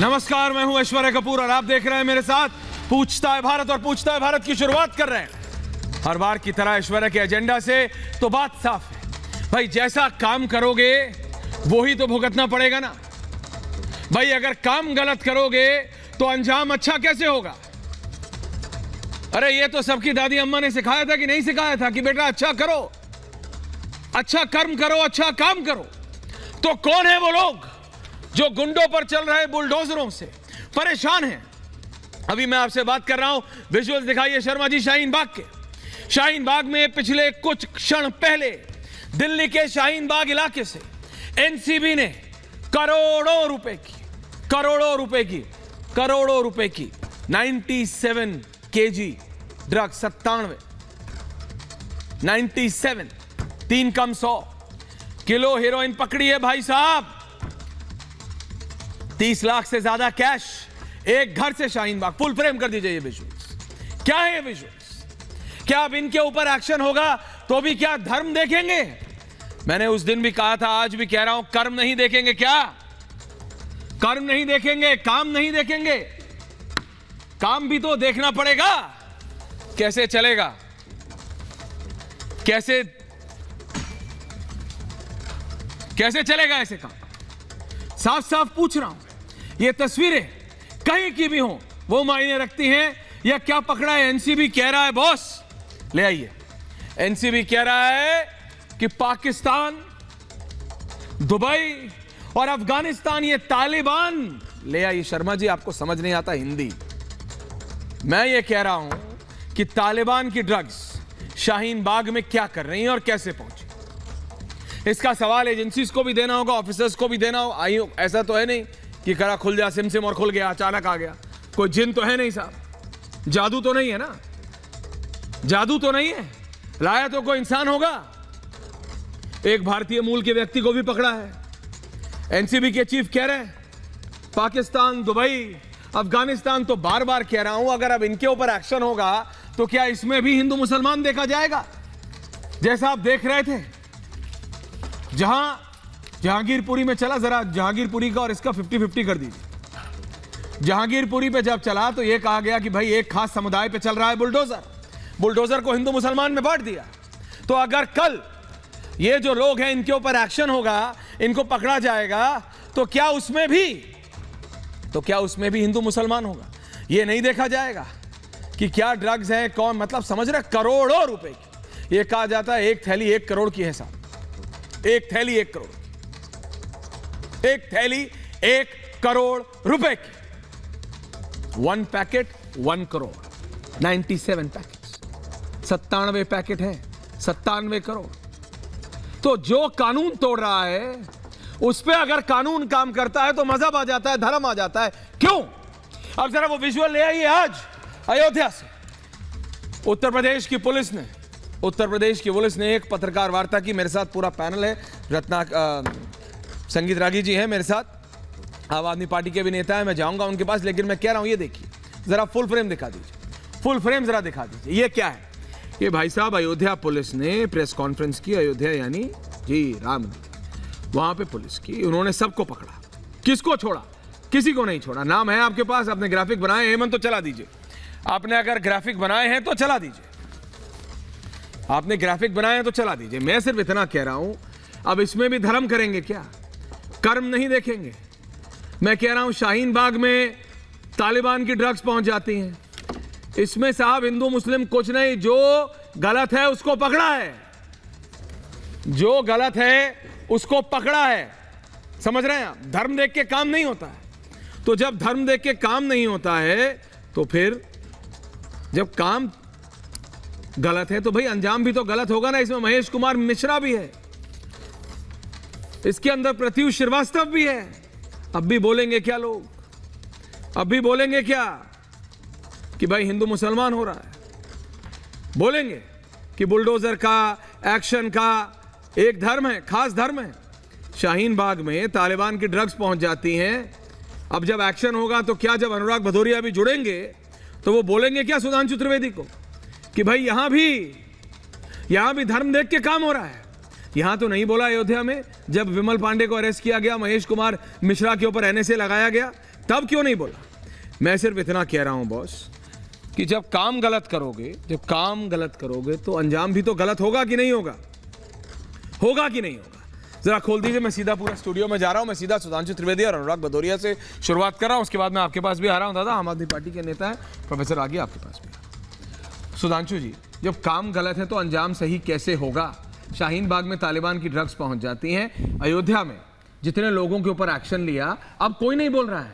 नमस्कार, मैं हूं ऐश्वर्या कपूर और आप देख रहे हैं मेरे साथ पूछता है भारत। और पूछता है भारत की शुरुआत कर रहे हैं हर बार की तरह ऐश्वर्या के एजेंडा से। तो बात साफ है भाई, जैसा काम करोगे वो ही तो भुगतना पड़ेगा ना भाई। अगर काम गलत करोगे तो अंजाम अच्छा कैसे होगा? अरे ये तो सबकी दादी अम्मा ने सिखाया था कि नहीं सिखाया था कि बेटा अच्छा करो, अच्छा कर्म करो, अच्छा काम करो। तो कौन है वो लोग जो गुंडों पर चल रहे बुलडोजरों से परेशान हैं? अभी मैं आपसे बात कर रहा हूं, विजुअल्स दिखाइए शर्मा जी शाहीन बाग के। शाहीन बाग में पिछले कुछ क्षण पहले दिल्ली के शाहीन बाग इलाके से एनसीबी ने करोड़ों रुपए की 97 केजी ड्रग्स, 97 3 कम 100 किलो हेरोइन पकड़ी है भाई साहब। 30 लाख से ज्यादा कैश एक घर से शाहीन बाग। फुल फ्रेम कर दीजिए ये विजुअल्स। क्या है ये विजुअल्स? क्या अब इनके ऊपर एक्शन होगा तो भी क्या धर्म देखेंगे? मैंने उस दिन भी कहा था, आज भी कह रहा हूं, कर्म नहीं देखेंगे। क्या कर्म नहीं देखेंगे? काम नहीं देखेंगे? काम भी तो देखना पड़ेगा। कैसे चलेगा? कैसे चलेगा ऐसे काम? साफ साफ पूछ रहा हूं, ये तस्वीरें कहीं की भी हो वो मायने रखती हैं या क्या पकड़ा है? एनसीबी कह रहा है बॉस ले आइए। एनसीबी कह रहा है कि पाकिस्तान, दुबई और अफगानिस्तान, ये तालिबान ले आइए। शर्मा जी आपको समझ नहीं आता हिंदी। मैं ये कह रहा हूं कि तालिबान की ड्रग्स शाहीन बाग में क्या कर रही हैं और कैसे पहुंची? इसका सवाल एजेंसीज को भी देना होगा, ऑफिसर्स को भी देना होगा। ऐसा तो है नहीं कि करा खुल जा सिम और खुल गया, अचानक आ गया। कोई जिन तो है नहीं साहब, जादू तो नहीं है ना, जादू तो नहीं है। लाया तो कोई इंसान होगा। एक भारतीय मूल के व्यक्ति को भी पकड़ा है। एनसीबी के चीफ कह रहे हैं पाकिस्तान, दुबई, अफगानिस्तान। तो बार बार कह रहा हूं, अगर अब इनके ऊपर एक्शन होगा तो क्या इसमें भी हिंदू मुसलमान देखा जाएगा? जैसा आप देख रहे थे जहां जहांगीरपुरी में चला, जरा जहांगीरपुरी का और इसका 50-50 कर दीजिए। जहांगीरपुरी पे जब चला तो यह कहा गया कि भाई एक खास समुदाय पे चल रहा है बुलडोजर को हिंदू मुसलमान में बांट दिया। तो अगर कल ये जो लोग हैं इनके ऊपर एक्शन होगा, इनको पकड़ा जाएगा, तो क्या उसमें भी हिंदू मुसलमान होगा? ये नहीं देखा जाएगा कि क्या ड्रग्स है, कौन, मतलब समझ रहे? करोड़ों रुपए की, ये कहा जाता है एक थैली 1 करोड़ की है साहब। एक थैली 1 करोड़, एक थैली 1 करोड़ रुपए की। 1 पैकेट 1 करोड़, 97 पैकेट, 97 पैकेट है, 97 करोड़। तो जो कानून तोड़ रहा है उस पे अगर कानून काम करता है तो मजहब आ जाता है, धर्म आ जाता है। क्यों? अब जरा वो विजुअल ले आइए। आज अयोध्या से उत्तर प्रदेश की पुलिस ने एक पत्रकार वार्ता की। मेरे साथ पूरा पैनल है। संगीत रागी जी हैं मेरे साथ, आम आदमी पार्टी के भी नेता है। मैं जाऊंगा उनके पास, लेकिन मैं कह रहा हूं ये देखिए जरा फुल फ्रेम दिखा दीजिए। फुल फ्रेम जरा दिखा दीजिए। ये क्या है? ये भाई साहब अयोध्या पुलिस ने प्रेस कॉन्फ्रेंस की। अयोध्या यानी जी राम, वहां पे पुलिस की। उन्होंने सबको पकड़ा। किसको छोड़ा? किसी को नहीं छोड़ा। नाम है आपके पास, आपने ग्राफिक बनाए। हेमंत तो चला दीजिए। आपने अगर ग्राफिक बनाए हैं तो चला दीजिए। आपने ग्राफिक बनाए हैं तो चला दीजिए। मैं सिर्फ इतना कह रहा हूं, अब इसमें भी धर्म करेंगे क्या? कर्म नहीं देखेंगे? मैं कह रहा हूं शाहीन बाग में तालिबान की ड्रग्स पहुंच जाती हैं। इसमें साहब हिंदू मुस्लिम कुछ नहीं, जो गलत है उसको पकड़ा है, जो गलत है उसको पकड़ा है। समझ रहे हैं आप? धर्म देख के काम नहीं होता है। तो जब धर्म देख के काम नहीं होता है तो फिर जब काम गलत है तो भाई अंजाम भी तो गलत होगा ना। इसमें महेश कुमार मिश्रा भी है, इसके अंदर प्रत्युष श्रीवास्तव भी है। अब भी बोलेंगे क्या लोग? अब भी बोलेंगे क्या कि भाई हिंदू मुसलमान हो रहा है? बोलेंगे कि बुलडोजर का, एक्शन का एक धर्म है, खास धर्म है। शाहीन बाग में तालिबान की ड्रग्स पहुंच जाती हैं। अब जब एक्शन होगा तो क्या, जब अनुराग भदौरिया भी जुड़ेंगे तो वो बोलेंगे क्या सुधांशु त्रिवेदी को कि भाई यहां भी धर्म देख के काम हो रहा है? यहां तो नहीं बोला अयोध्या में जब विमल पांडे को अरेस्ट किया गया, महेश कुमार मिश्रा के ऊपर एनएसए लगाया गया, तब क्यों नहीं बोला? मैं सिर्फ इतना कह रहा हूं बॉस कि जब काम गलत करोगे तो अंजाम भी तो गलत होगा कि नहीं होगा? होगा कि नहीं होगा? जरा खोल दीजिए, मैं सीधा पूरा स्टूडियो में जा रहा हूं। मैं सीधा सुधांशु त्रिवेदी और अनुराग भदौरिया से शुरुआत कर रहा हूं, उसके बाद मैं आपके पास भी आ रहा हूं। दादा, आम आदमी पार्टी के नेता है, प्रोफेसर आगे आपके पास भी। सुधांशु जी, जब काम गलत है तो अंजाम सही कैसे होगा? शाहीन बाग में तालिबान की ड्रग्स पहुंच जाती हैं, अयोध्या में जितने लोगों के ऊपर एक्शन लिया, अब कोई नहीं बोल रहा है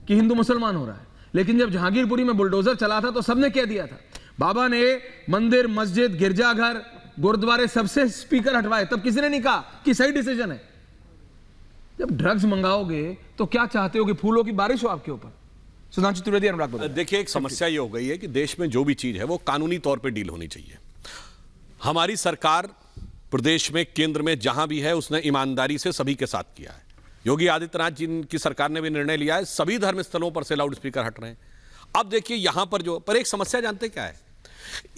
कि हिंदू मुसलमान हो रहा है, लेकिन जब जहांगीरपुरी में बुलडोजर चला था तो सबने कह दिया था। बाबा ने मंदिर, मस्जिद, गिरजाघर, गुरुद्वारे सबसे स्पीकर हटवाए, तब किसी ने नहीं कहा कि सही डिसीजन है। जब ड्रग्स मंगाओगे तो क्या चाहते हो कि फूलों की बारिश हो आपके ऊपर? सुधांशु त्रिवेदी, अनुराग भदौरिया। देखिए, एक समस्या ये हो गई है कि देश में जो भी चीज है वो कानूनी तौर पे डील होनी चाहिए। हमारी सरकार प्रदेश में, केंद्र में जहां भी है, उसने ईमानदारी से सभी के साथ किया है। योगी आदित्यनाथ जी की सरकार ने भी निर्णय लिया है, सभी धर्म स्थलों पर से लाउड स्पीकर हट रहे हैं। अब देखिए यहां पर एक समस्या जानते क्या है?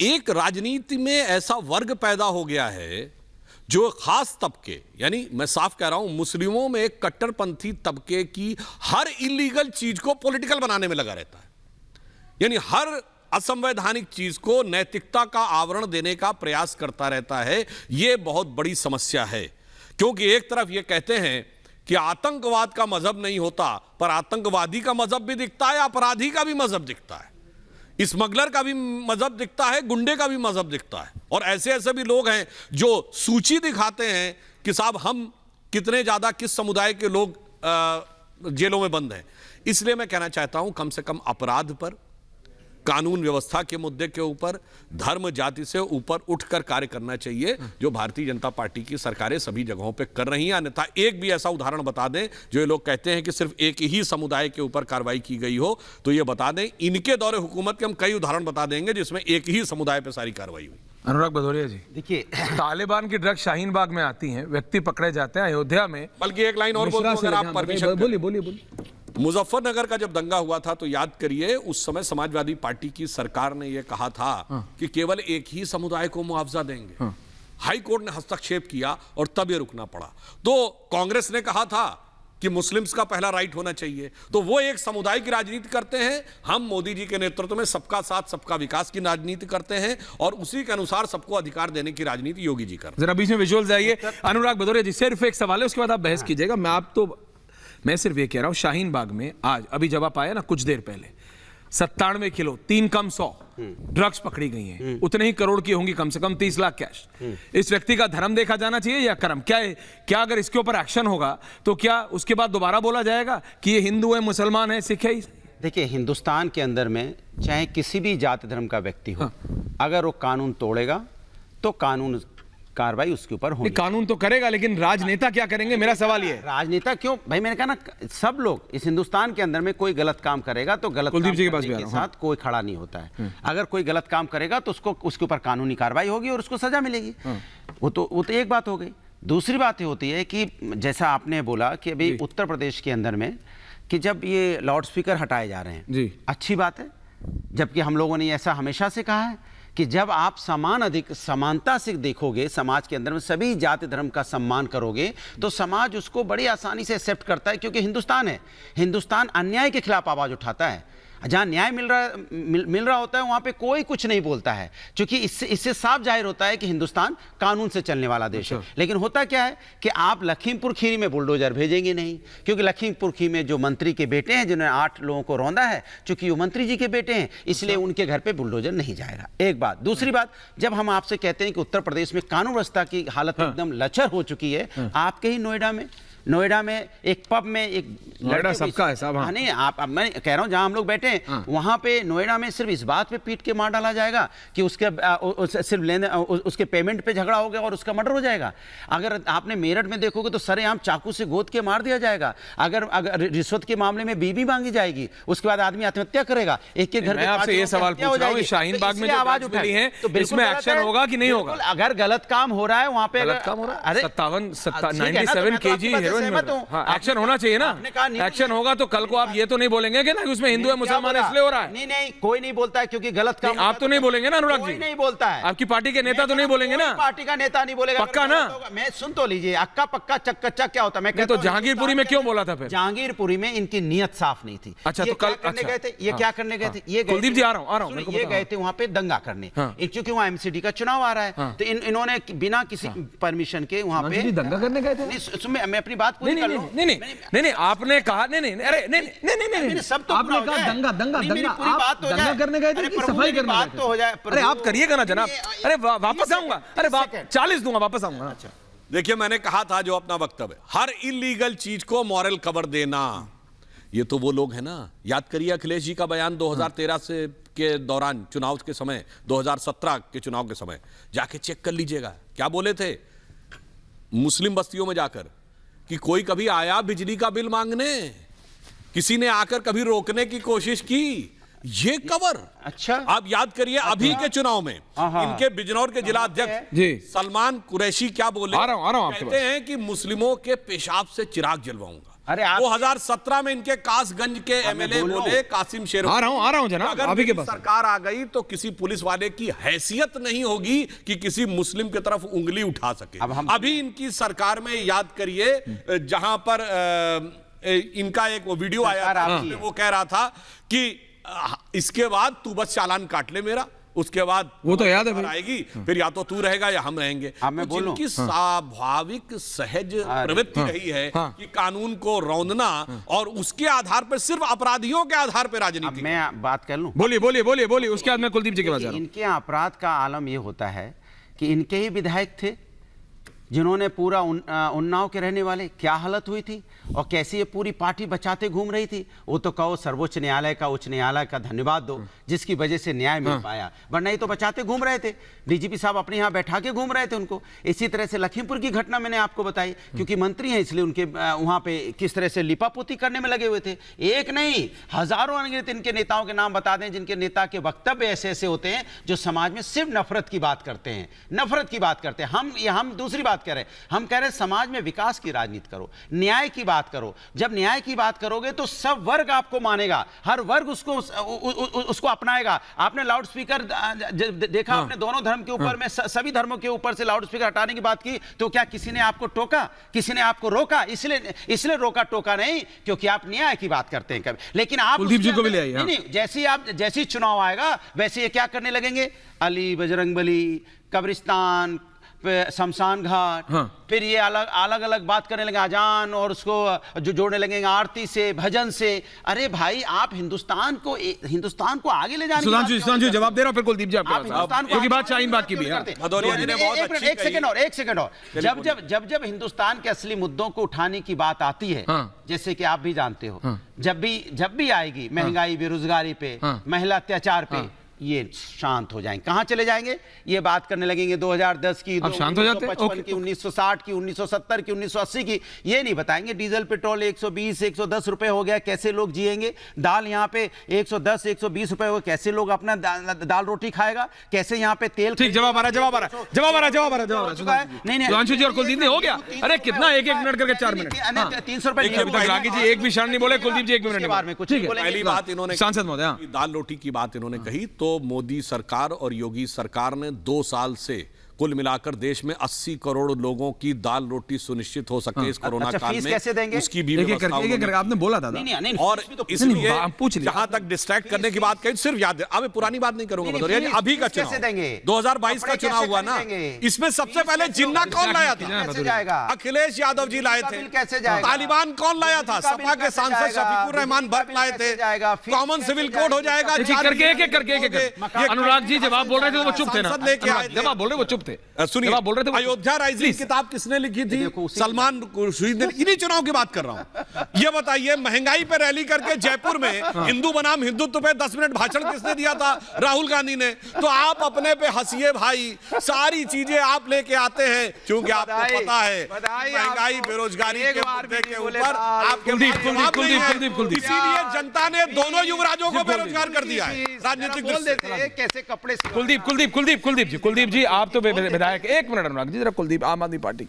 एक राजनीति में ऐसा वर्ग पैदा हो गया है जो खास तबके, यानी मैं साफ कह रहा हूं, मुस्लिमों में एक कट्टरपंथी तबके की हर इलीगल चीज को पॉलिटिकल बनाने में लगा रहता है। यानी हर असंवैधानिक चीज को नैतिकता का आवरण देने का प्रयास करता रहता है। यह बहुत बड़ी समस्या है, क्योंकि एक तरफ यह कहते हैं कि आतंकवाद का मजहब नहीं होता, पर आतंकवादी का मजहब भी दिखता है, अपराधी का भी मजहब दिखता है, स्मगलर का भी मजहब दिखता है, गुंडे का भी मजहब दिखता है। और ऐसे ऐसे भी लोग हैं जो सूची दिखाते हैं कि साहब हम कितने ज्यादा किस समुदाय के लोग जेलों में बंद हैं। इसलिए मैं कहना चाहता हूं, कम से कम अपराध पर, कानून व्यवस्था के मुद्दे के ऊपर धर्म जाति से ऊपर उठकर कार्य करना चाहिए, जो भारतीय जनता पार्टी की सरकारें सभी जगहों पे कर रही हैं। अन्यथा एक भी ऐसा उदाहरण बता दें जो ये लोग कहते हैं कि सिर्फ एक ही समुदाय के ऊपर कार्रवाई की गई हो, तो ये बता दें इनके दौरे हुकूमत के हम कई उदाहरण बता देंगे जिसमें एक ही समुदाय पर सारी कार्रवाई हुई। अनुराग भदौरिया जी, देखिए, तालिबान की ड्रग्स शाहीन बाग में आती हैं, व्यक्ति पकड़े जाते हैं अयोध्या में। बल्कि एक लाइन और बोल दूं अगर आप परमिशन। बोलिए। मुजफ्फरनगर का जब दंगा हुआ था तो याद करिए, उस समय समाजवादी पार्टी की सरकार ने यह कहा था कि केवल एक ही समुदाय को मुआवजा देंगे। हाई कोर्ट ने हस्तक्षेप किया और तब यह रुकना पड़ा। तो कांग्रेस ने कहा था कि मुस्लिम्स का पहला राइट होना चाहिए। तो वो एक समुदाय की राजनीति करते हैं, हम मोदी जी के नेतृत्व में सबका साथ सबका विकास की राजनीति करते हैं, और उसी के अनुसार सबको अधिकार देने की राजनीति योगी जी करते हैं। जरा बीच में विजुअल्स आइए। अनुराग भदौरिया जी, सिर्फ एक सवाल है, उसके बाद आप बहस कीजिएगा। मैं सिर्फ ये कह रहा हूं, शाहीन बाग में आज अभी जब आप आए ना कुछ देर पहले, 97 किलो 3 कम 100 ड्रग्स पकड़ी गई हैं। उतने ही करोड़ की होंगी, कम से कम 30 लाख कैश। इस व्यक्ति का धर्म देखा जाना चाहिए या कर्म? क्या अगर इसके ऊपर एक्शन होगा तो क्या उसके बाद दोबारा बोला जाएगा कि ये हिंदू है, मुसलमान है, सिख है? देखिए, हिंदुस्तान के अंदर में चाहे किसी भी जाति धर्म का व्यक्ति हो, अगर वो कानून तोड़ेगा तो कानून कार्रवाई उसके ऊपर होगी। कानून तो करेगा, लेकिन राजनेता क्या करेंगे? मेरा सवाल ये है। राजनेता क्यों भाई, मैंने कहा ना, सब लोग इस हिंदुस्तान के अंदर में कोई गलत काम करेगा तो गलत काम करने के साथ कोई खड़ा नहीं होता है। अगर कोई गलत काम करेगा तो उसके ऊपर कानूनी कार्रवाई होगी और उसको सजा मिलेगी। वो तो एक बात हो गई। दूसरी बात ये होती है कि जैसा आपने बोला कि अभी उत्तर प्रदेश के अंदर में कि जब ये लाउड स्पीकर हटाए जा रहे हैं, अच्छी बात है, जबकि हम लोगों ने ऐसा हमेशा से कहा है कि जब आप समानता से देखोगे, समाज के अंदर में सभी जाति धर्म का सम्मान करोगे, तो समाज उसको बड़ी आसानी से एक्सेप्ट करता है। क्योंकि हिंदुस्तान है, हिंदुस्तान अन्याय के खिलाफ आवाज उठाता है। जहाँ न्याय मिल रहा होता है वहाँ पे कोई कुछ नहीं बोलता है, क्योंकि इससे साफ जाहिर होता है कि हिंदुस्तान कानून से चलने वाला देश है। लेकिन होता क्या है कि आप लखीमपुर खीरी में बुलडोजर भेजेंगे नहीं, क्योंकि लखीमपुर खीरी में जो मंत्री के बेटे हैं जिन्होंने 8 लोगों को रौंदा है, चूंकि वो मंत्री जी के बेटे हैं, इसलिए उनके घर पे बुलडोजर नहीं जाएगा। एक बात। दूसरी बात, जब हम आपसे कहते हैं कि उत्तर प्रदेश में कानून व्यवस्था की हालत एकदम लचर हो चुकी है, आपके ही नोएडा में एक पब में एक नोएडा सबका है साहब। नहीं, अब मैं कह रहा हूं जहां हम लोग बैठे हैं वहां पे नोएडा में सिर्फ इस बात पे पीट के मार डाला जाएगा कि उसके पेमेंट पे झगड़ा हो गया और उसका मर्डर हो जाएगा। अगर आपने मेरठ में देखोगे तो सरेआम चाकू से गोद के मार दिया जाएगा। अगर रिश्वत के मामले में बीबी मांगी जाएगी, उसके बाद आदमी आत्महत्या करेगा। एक के घर में आपसे ये सवाल पूछ रहा हूं, शाहीन बाग में आवाज उठाई है तो इसमें एक्शन होगा कि नहीं होगा? अगर गलत काम हो रहा है वहां पे, गलत काम हो रहा है। 97 kg सहमत हूं। हाँ, एक्शन होना चाहिए ना, आपने कहा नहीं, एक्शन होगा तो कल को आप ये तो नहीं बोलेंगे कि ना उसमें हिंदू है मुसलमान है इसलिए हो रहा है। नहीं नहीं, कोई नहीं बोलता है क्योंकि गलत काम आप तो नहीं बोलेंगे ना अनुराग जी, कोई नहीं बोलता है। आपकी पार्टी के नेता तो नहीं बोलेंगे ना, पार्टी का नेता नहीं बोलेगा। पक्का ना? मैं सुन तो लीजिए, अक्का पक्का चक्का क्या होता है। मैं तो जहांगीरपुरी में क्यों बोला था फिर? जहांगीरपुरी में इनकी नीयत साफ नहीं थी। अच्छा, तो कल करने गए थे, ये क्या करने गए थे? ये कुलदीप जी आ रहा हूं, ये गए थे वहां पे दंगा करने, क्योंकि वहां एमसीडी का चुनाव आ रहा है, तो इन्होंने बिना किसी परमिशन के वहां पे दंगा करने गए थे। मैं अपनी बात पूरी कर लूं। नहीं, आपने कहा नहीं, अरे नहीं, सब तो आपने कहा दंगा पूरी बात तो दंगा करने गए थे कि सफाई करने बात तो हो जाए। अरे आप करिएगा ना जनाब, अरे वापस आऊंगा, अरे 40 दूंगा, वापस आऊंगा। अच्छा देखिए, मैंने कहा था जो अपना वक्तव्य, हर इलीगल चीज को मॉरल कवर देना, ये तो वो लोग हैं ना। याद करिए अखिलेश जी का बयान 2013 से के दौरान, चुनाव के समय, 2017 के चुनाव के समय, जाके चेक कर लीजिएगा। क्या बोले थे मुस्लिम बस्तियों में जाकर कि कोई कभी आया बिजली का बिल मांगने, किसी ने आकर कभी रोकने की कोशिश की, ये कवर। अच्छा, आप याद करिए अभी के चुनाव में इनके बिजनौर के जिला अध्यक्ष जी सलमान कुरैशी क्या बोले? आ रहा हूं आपके कहते हैं कि मुस्लिमों के पेशाब से चिराग जलवाऊंगा। अरे 2017 में इनके कासगंज के एमएलए बोले कासिम शेर। आ रहा हूं जनाब, अगर अभी के पास सरकार आ गई तो किसी पुलिस वाले की हैसियत नहीं होगी कि किसी मुस्लिम की तरफ उंगली उठा सके। अभी इनकी सरकार में याद करिए जहां पर इनका एक वो वीडियो आया था, वो कह रहा था कि इसके बाद तू बस चालान काट ले मेरा, उसके बाद वो तो याद है आएगी, फिर या तो तू रहेगा या हम रहेंगे। मैं बोलूं, जिनकी स्वाभाविक सहज प्रवृत्ति रही है कि कानून को रौंदना और उसके आधार पर सिर्फ अपराधियों के आधार पर राजनीति। मैं बात कर लूं, बोलिए, उसके बाद मैं कुलदीप जी के पास जा रहा हूं। इनके अपराध का आलम ये होता है कि इनके ही विधायक थे जिन्होंने पूरा उन्नाव के रहने वाले, क्या हालत हुई थी और कैसी ये पूरी पार्टी बचाते घूम रही थी। वो तो कहो सर्वोच्च न्यायालय का, उच्च न्यायालय का धन्यवाद दो जिसकी वजह से न्याय मिल पाया, वरना ही तो बचाते घूम रहे थे। डीजीपी साहब अपने यहाँ बैठा के घूम रहे थे उनको। इसी तरह से लखीमपुर की घटना मैंने आपको बताई, क्योंकि मंत्री हैं इसलिए उनके वहाँ पे किस तरह से लिपापोती करने में लगे हुए थे। एक नहीं, हजारों अनगिनत इनके नेताओं के नाम बता दें जिनके नेता के वक्तव्य ऐसे ऐसे होते हैं जो समाज में सिर्फ नफरत की बात करते हैं, नफरत की बात करते हैं। हम दूसरी बात कह रहे हैं, हम कह रहे हैं समाज में विकास की राजनीति करो, न्याय की बात करो। जब न्याय की बात करोगे तो सब वर्ग आपको मानेगा, हर वर्ग उसको अपनाएगा। आपने लाउड स्पीकर देखा, आपने दोनों धर्म के ऊपर में, सभी धर्मों के ऊपर से लाउड स्पीकर हटाने की बात की, तो क्या किसी ने आपको टोका, किसी ने आपको रोका? इसलिए रोका टोका नहीं क्योंकि आप न्याय की बात करते हैं कभी। लेकिन आप कुलदीप जी को भी ले आइए। नहीं, जैसे ही चुनाव आएगा वैसे ये क्या करने लगेंगे, अली, बजरंगबली, कब्रिस्तान, शमशान घाट, फिर ये अलग अलग बात करने लगे, अजान और उसको जो जोड़ने लगेंगे आरती से, भजन से। अरे भाई, आप हिंदुस्तान को आगे ले जाने। सुधांशु जवाब दे रहा हूं, फिर कुलदीप जी क्योंकि बात शाहीन बाग की भी है। एक सेकंड और जब हिंदुस्तान के असली मुद्दों को उठाने की बात आती है, जैसे कि आप भी जानते हो, जब भी आएगी महंगाई, बेरोजगारी पे, महिला अत्याचार पे, ये शांत हो जाएंगे। कहां चले जाएंगे? ये बात करने लगेंगे 2010 की, 1955 की, 1960 की, 1970 की, 1980 की। ये नहीं बताएंगे डीजल पेट्रोल 120 110 रुपए हो गया, कैसे लोग जिएंगे। दाल यहाँ पे 110 120 रुपए हो, कैसे लोग अपना दाल रोटी खाएगा, कैसे यहाँ पे तेल। ठीक, जवाब आ रहा है। नहीं, सुधांशु जी और कुलदीप जी हो गया। अरे कितना, एक मिनट करके 4 मिनट, 300 रुपए। रागी जी एक भी क्षण नहीं बोले, कुलदीप जी 1 मिनट बारे में कुछ बोलेंगे। पहली बात इन्होंने, सांसद महोदय, दाल रोटी की बात इन्होंने कही, तो मोदी सरकार और योगी सरकार ने 2 साल से कुल मिलाकर देश में 80 करोड़ लोगों की दाल रोटी सुनिश्चित हो सके इस कोरोना काल में। कैसे देंगे? उसकी भी व्यवस्था आपने बोला था। और इसलिए जहां तक डिस्ट्रैक्ट करने की बात कही, सिर्फ याद है, अब पुरानी बात नहीं करूंगा, अभी का चुनाव 2022 का चुनाव हुआ ना, इसमें सबसे पहले जिन्ना कौन लाया था? अखिलेश यादव जी लाए थे। कैसे जाएगा? तालिबान कौन लाया था? सपा के सांसद शफीकुर रहमान भट्ट लाए थे। कॉमन सिविल कोड हो जाएगा, करके अनुराग जी जवाब बोल रहे थे तो वो चुप थे ना, जवाब बोल रहे वो चुप थे। सुनिए, बोल रहे थे अयोध्या राइजिंग किताब किसने लिखी थी? सलमान खुर्शीद ने। इन्हीं चुनाव की बात कर रहा हूं। ये बताइए, महंगाई पे रैली करके जयपुर में हिंदू बनाम हिंदुत्व पे 10 मिनट भाषण किसने दिया था? राहुल गांधी ने। तो आप अपने पे हंसिए भाई, सारी चीजें आप लेके आते हैं क्योंकि आपको पता है महंगाई, बेरोजगारी के मुद्दे के ऊपर आपके कुलदीप, इसीलिए जनता ने दोनों युवराजों को बेरोजगार कर दिया है। राजनीतिक कैसे कपड़े। कुलदीप जी, आप तो विधायक, एक मिनट अनुराग जी, जरा कुलदीप आम आदमी पार्टी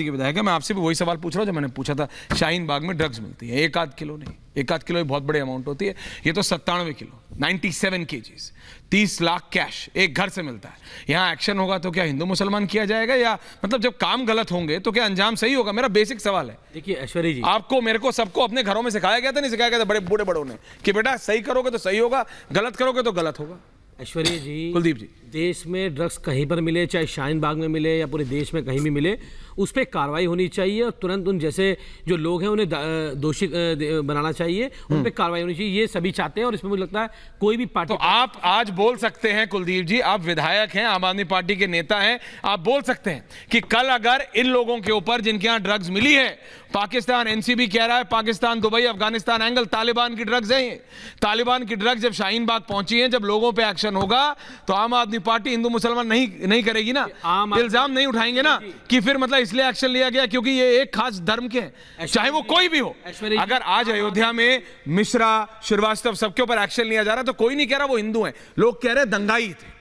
के विधायक है, मैं आपसे भी वही सवाल पूछ रहा हूँ जो मैंने पूछा था। शाहीन बाग में ड्रग्स मिलती है, एक आध किलो नहीं, एक आध किलो बहुत बड़ी अमाउंट होती है, ये तो 97 किलो 97 केजीज 30 लाख कैश एक घर से मिलता है। यहाँ एक्शन होगा तो क्या हिंदू मुसलमान किया जाएगा, या मतलब जब काम गलत होंगे तो क्या अंजाम सही होगा? मेरा बेसिक सवाल है। देखिए ऐश्वर्या जी, आपको, मेरे को, सबको अपने घरों में सिखाया गया था, नहीं सिखाया गया था बड़े बूढ़े बड़ों ने, कि बेटा सही करोगे तो सही होगा, गलत करोगे तो गलत होगा? ऐश्वर्या जी, कुलदीप जी, देश में ड्रग्स कहीं पर मिले, चाहे शाहीन बाग में मिले या पूरे देश में कहीं भी मिले, उस पर कार्रवाई होनी चाहिए और तुरंत उन जैसे जो लोग हैं उन्हें दोषी बनाना चाहिए, उन पर कार्रवाई होनी चाहिए। ये सभी चाहते हैं और इसमें मुझे लगता है कोई भी पार्टी। तो आप आज बोल सकते हैं कुलदीप जी, आप विधायक हैं, आम आदमी पार्टी के नेता हैं, आप बोल सकते हैं कि कल अगर इन लोगों के ऊपर जिनके यहां ड्रग्स मिली है, पाकिस्तान, एनसीबी कह रहा है पाकिस्तान, दुबई, अफगानिस्तान एंगल, तालिबान की ड्रग्स हैं, तालिबान की ड्रग्स जब शाहीन बाग पहुंची हैं, जब लोगों पे एक्शन होगा तो आम आदमी पार्टी हिंदू मुसलमान नहीं करेगी ना, इल्जाम नहीं उठाएंगे ना कि फिर मतलब इसलिए एक्शन लिया गया क्योंकि ये एक खास धर्म के हैं, चाहे वो कोई भी हो। अगर आज अयोध्या में मिश्रा, श्रीवास्तव सबके ऊपर एक्शन लिया जा रहा है तो कोई नहीं कह रहा वो हिंदू हैं, लोग कह रहे हैं दंगाई थे।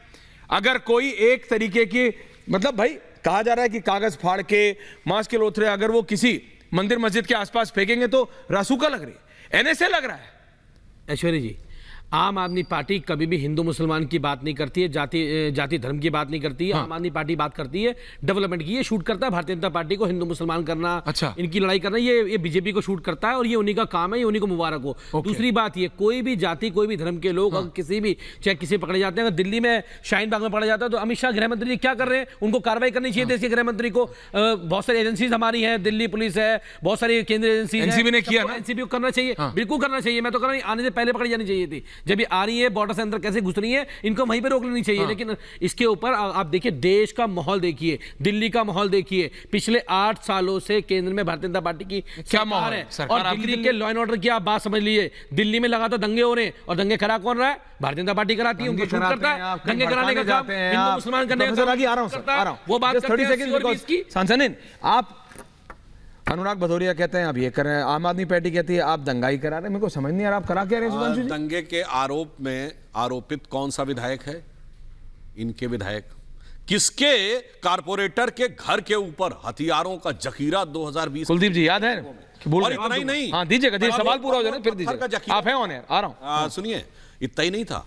अगर कोई एक तरीके की, मतलब भाई कहा जा रहा है कि कागज फाड़ के, मांस के लोथरे अगर वो किसी मंदिर मस्जिद के आसपास फेंकेंगे तो रासूका लग रही है, एनएसए लग रहा है। ऐश्वर्या जी, आम आदमी पार्टी कभी भी हिंदू मुसलमान की बात नहीं करती है, जाति धर्म की बात नहीं करती है। आम आदमी पार्टी बात करती है डेवलपमेंट की। ये शूट करता है भारतीय जनता पार्टी को हिंदू मुसलमान करना, अच्छा, इनकी लड़ाई करना, ये बीजेपी को शूट करता है और ये उन्हीं का काम है, ये उन्हीं को मुबारक हो। दूसरी बात ये, कोई भी जाति, कोई भी धर्म के लोग अगर किसी भी, चाहे किसी पकड़े जाते हैं, अगर दिल्ली में शाहीन बाग में पकड़ा जाता है तो अमित शाह गृह मंत्री जी क्या कर रहे हैं? उनको कार्रवाई करनी चाहिए देश के गृह मंत्री को। बहुत सारी एजेंसीज हमारी हैं, दिल्ली पुलिस है, बहुत सारी केंद्रीय एजेंसी, एनसीबी ने किया, एनसीबी को करना चाहिए, बिल्कुल करना चाहिए। मैं तो कह रहा हूं आने से पहले पकड़ी जानी चाहिए थी, जब ये आ रही है बॉर्डर से अंदर कैसे घुस रही है, इनको वहीं पे रोक लेनी चाहिए। लेकिन इसके ऊपर आप देखिए, देश का माहौल देखिए, दिल्ली का माहौल देखिए, पिछले 8 सालों से केंद्र में भारतीय जनता पार्टी की क्या माहौल है, और दिल्ली के लॉ एंड ऑर्डर की आप बात समझ लीजिए। दिल्ली में लगातार दंगे हो रहे हैं और दंगे करा कौन रहा है? भारतीय जनता पार्टी कराती है, उनको शूट करता है, दंगे कराने का काम हिंदू मुसलमान करने का काम। वो बात 30 सेकंड सांसद आप, अनुराग भदौरिया कहते हैं आप ये कर रहे हैं, आम आदमी पार्टी कहती है आप दंगाई करा रहे हैं। मेरे को समझ नहीं आ रहा आप करा क्या रहे हैं सुधांशु जी? दंगे के आरोप में आरोपित कौन सा विधायक है? इनके विधायक। किसके कारपोरेटर के घर के ऊपर हथियारों का जखीरा 2020? कुलदीप जी याद है? और इतना ही नहीं, हाँ दीजिएगा, सवाल पूरा हो जाए फिर दीजिए, आप हैं ऑन एयर, आ रहा हूं। सुनिए, इतना ही नहीं था,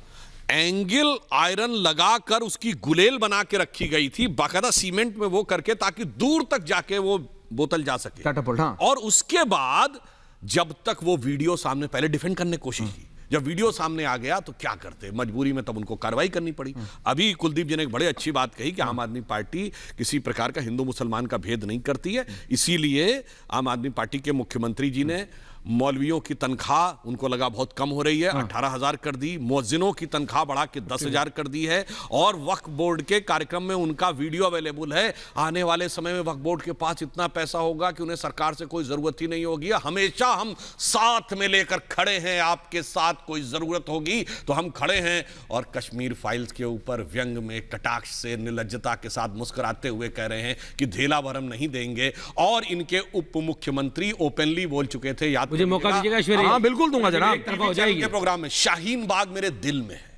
एंगल आयरन लगाकर उसकी गुलेल बना के रखी गई थी, बाकायदा सीमेंट में वो करके, ताकि दूर तक जाके वो बोतल जा सके। हाँ। और उसके बाद जब तक वो वीडियो सामने, पहले डिफेंड करने की कोशिश की, जब वीडियो सामने आ गया तो क्या करते, मजबूरी में तब उनको कार्रवाई करनी पड़ी। अभी कुलदीप जी ने एक बड़े अच्छी बात कही कि आम आदमी पार्टी किसी प्रकार का हिंदू मुसलमान का भेद नहीं करती है, इसीलिए आम आदमी पार्टी के मुख्यमंत्री जी ने मौलवियों की तनख्वाह उनको लगा बहुत कम हो रही है, 18,000 कर दी, मुअज्जिनों की तनख्वाह बढ़ा के 10,000 कर दी है, और वक्फ बोर्ड के कार्यक्रम में उनका वीडियो अवेलेबल है। आने वाले समय में वक्फ बोर्ड के पास इतना पैसा होगा कि उन्हें सरकार से कोई जरूरत ही नहीं होगी, हमेशा हम साथ में लेकर खड़े हैं, आपके साथ कोई जरूरत होगी तो हम खड़े हैं। और कश्मीर फाइल्स के ऊपर व्यंग में, कटाक्ष से, निर्लज्जता के साथ मुस्कुराते हुए कह रहे हैं कि ढेला भरम नहीं देंगे, और इनके उप मुख्यमंत्री ओपनली बोल चुके थे, याद मुझे मौका दीजिएगा ऐश्वर्या। हाँ बिल्कुल दूंगा जनाब, तरफा हो जाएगी प्रोग्राम में। शाहीन बाग मेरे दिल में है,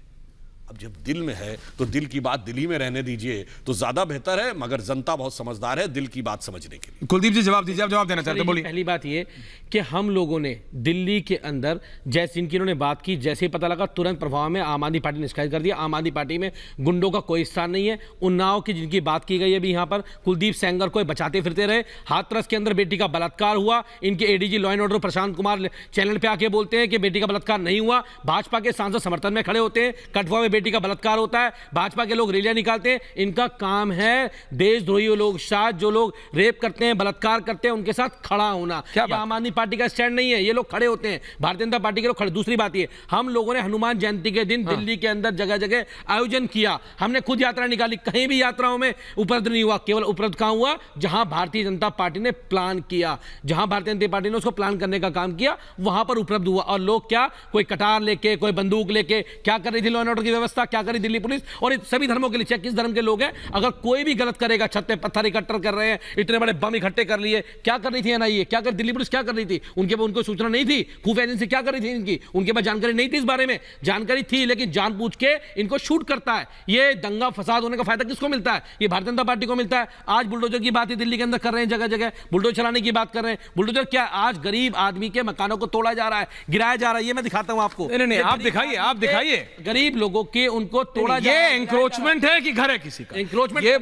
अब जब दिल में है तो दिल की बात दिल ही में रहने दीजिए तो ज्यादा बेहतर है, मगर जनता बहुत समझदार है दिल की बात समझने के लिए। कुलदीप जी जवाब दीजिए, आप जवाब देना चाहते हैं, बोलिए। पहली बात ये कि हम लोगों ने दिल्ली के अंदर, जैसे इनकी इन्होंने बात की, जैसे ही पता लगा तुरंत प्रभाव में आम आदमी पार्टी ने शिकायत कर दिया। आम आदमी पार्टी में गुंडों का कोई स्थान नहीं है। उन्नाव की जिनकी बात की गई है, अभी यहाँ पर कुलदीप सेंगर को बचाते फिरते रहे, हाथरस के अंदर बेटी का बलात्कार हुआ, इनके ADG law and order Prashant Kumar channel पे आके बोलते हैं कि बेटी का बलात्कार नहीं हुआ, भाजपा के सांसद समर्थन में खड़े होते हैं, कठुआ में बेटी का बलात्कार होता है, भाजपा के लोग रैलियां निकालते हैं। इनका काम है देशद्रोही लोग, शायद जो लोग रेप करते हैं, बलात्कार करते हैं, उनके साथ खड़ा होना। ये आम आदमी पार्टी का स्टैंड नहीं है, ये लोग खड़े होते हैं, भारतीय जनता पार्टी के लोग खड़े। दूसरी बात ये, हम लोगों ने हनुमान जयंती के दिन दिल्ली के अंदर जगह जगह आयोजन किया, हमने खुद यात्रा निकाली, कहीं भी यात्राओं में उपद्रव नहीं हुआ। केवल उपद्रव कहां हुआ? जहां भारतीय जनता पार्टी ने प्लान किया, जहां भारतीय जनता पार्टी ने उसको प्लान करने का काम किया, वहां पर उपद्रव हुआ। और लोग क्या, कोई कटार लेके, कोई बंदूक लेके क्या कर रही थी लॉ एंड ऑर्डर की व्यवस्था व्यवस्था, क्या करी दिल्ली पुलिस, और इन सभी धर्मों के लिए, चाहे किस धर्म के लोग हैं, अगर कोई भी गलत करेगा, छत पे पत्थर इकट्ठा कर रहे हैं, इतने बड़े बम इकट्ठे कर लिए, क्या कर रही थी एनआईए, क्या कर दिल्ली पुलिस क्या कर रही थी? उनके पास उनको सूचना नहीं थी? खुफिया एजेंसी क्या कर रही थी इनकी? उनके पास जानकारी नहीं थी इस बारे में? जानकारी थी, लेकिन जानबूझ के इनको शूट करता है। ये दंगा फसाद होने का फायदा किसको मिलता है? ये भारतीय जनता पार्टी को मिलता है। आज बुलडोजर की बात ही दिल्ली के अंदर कर रहे हैं, जगह जगह बुलडोजर चलाने की बात कर रहे हैं। बुलडोजर क्या, आज गरीब आदमी के मकानों को तोड़ा जा रहा है, गिराया जा रहा है। ये मैं दिखाता हूं आपको। नहीं, आप दिखाइए, आप दिखाइए। गरीब लोगों के उनको तोड़ा जा रहा है। ये एंक्रोचमेंट है कि घर है किसी का? एंक्रोचमेंट। ये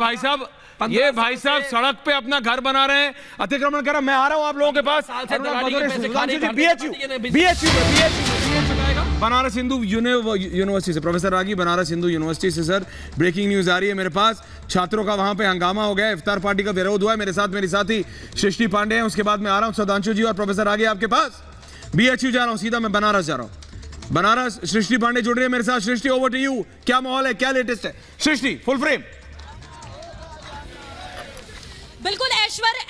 भाई साहब सड़क पे अपना घर बना रहे हैं, अतिक्रमण कर रहे हैं। मैं आ रहा हूं आप लोगों के पास। बनारस हिंदू यूनिवर्सिटी से प्रोफेसर रागी, बनारस हिंदू यूनिवर्सिटी से। सर, ब्रेकिंग न्यूज आ रही है मेरे पास। छात्रों का वहां पे हंगामा हो गया, इफ्तार पार्टी का विरोध हुआ है। मेरे साथ मेरी साथी सृष्टि पांडे हैं। उसके बाद मैं आ रहा हूं सुधांशु जी और प्रोफेसर रागी आपके पास। बीएचयू जा रहा हूं, सीधा मैं बनारस जा रहा हूं। बनारस सृष्टि पांडे जुड़ रही है मेरे साथ। सृष्टि, ओवर टू यू। क्या माहौल है, क्या लेटेस्ट है? सृष्टि, फुल फ्रेम। बिल्कुल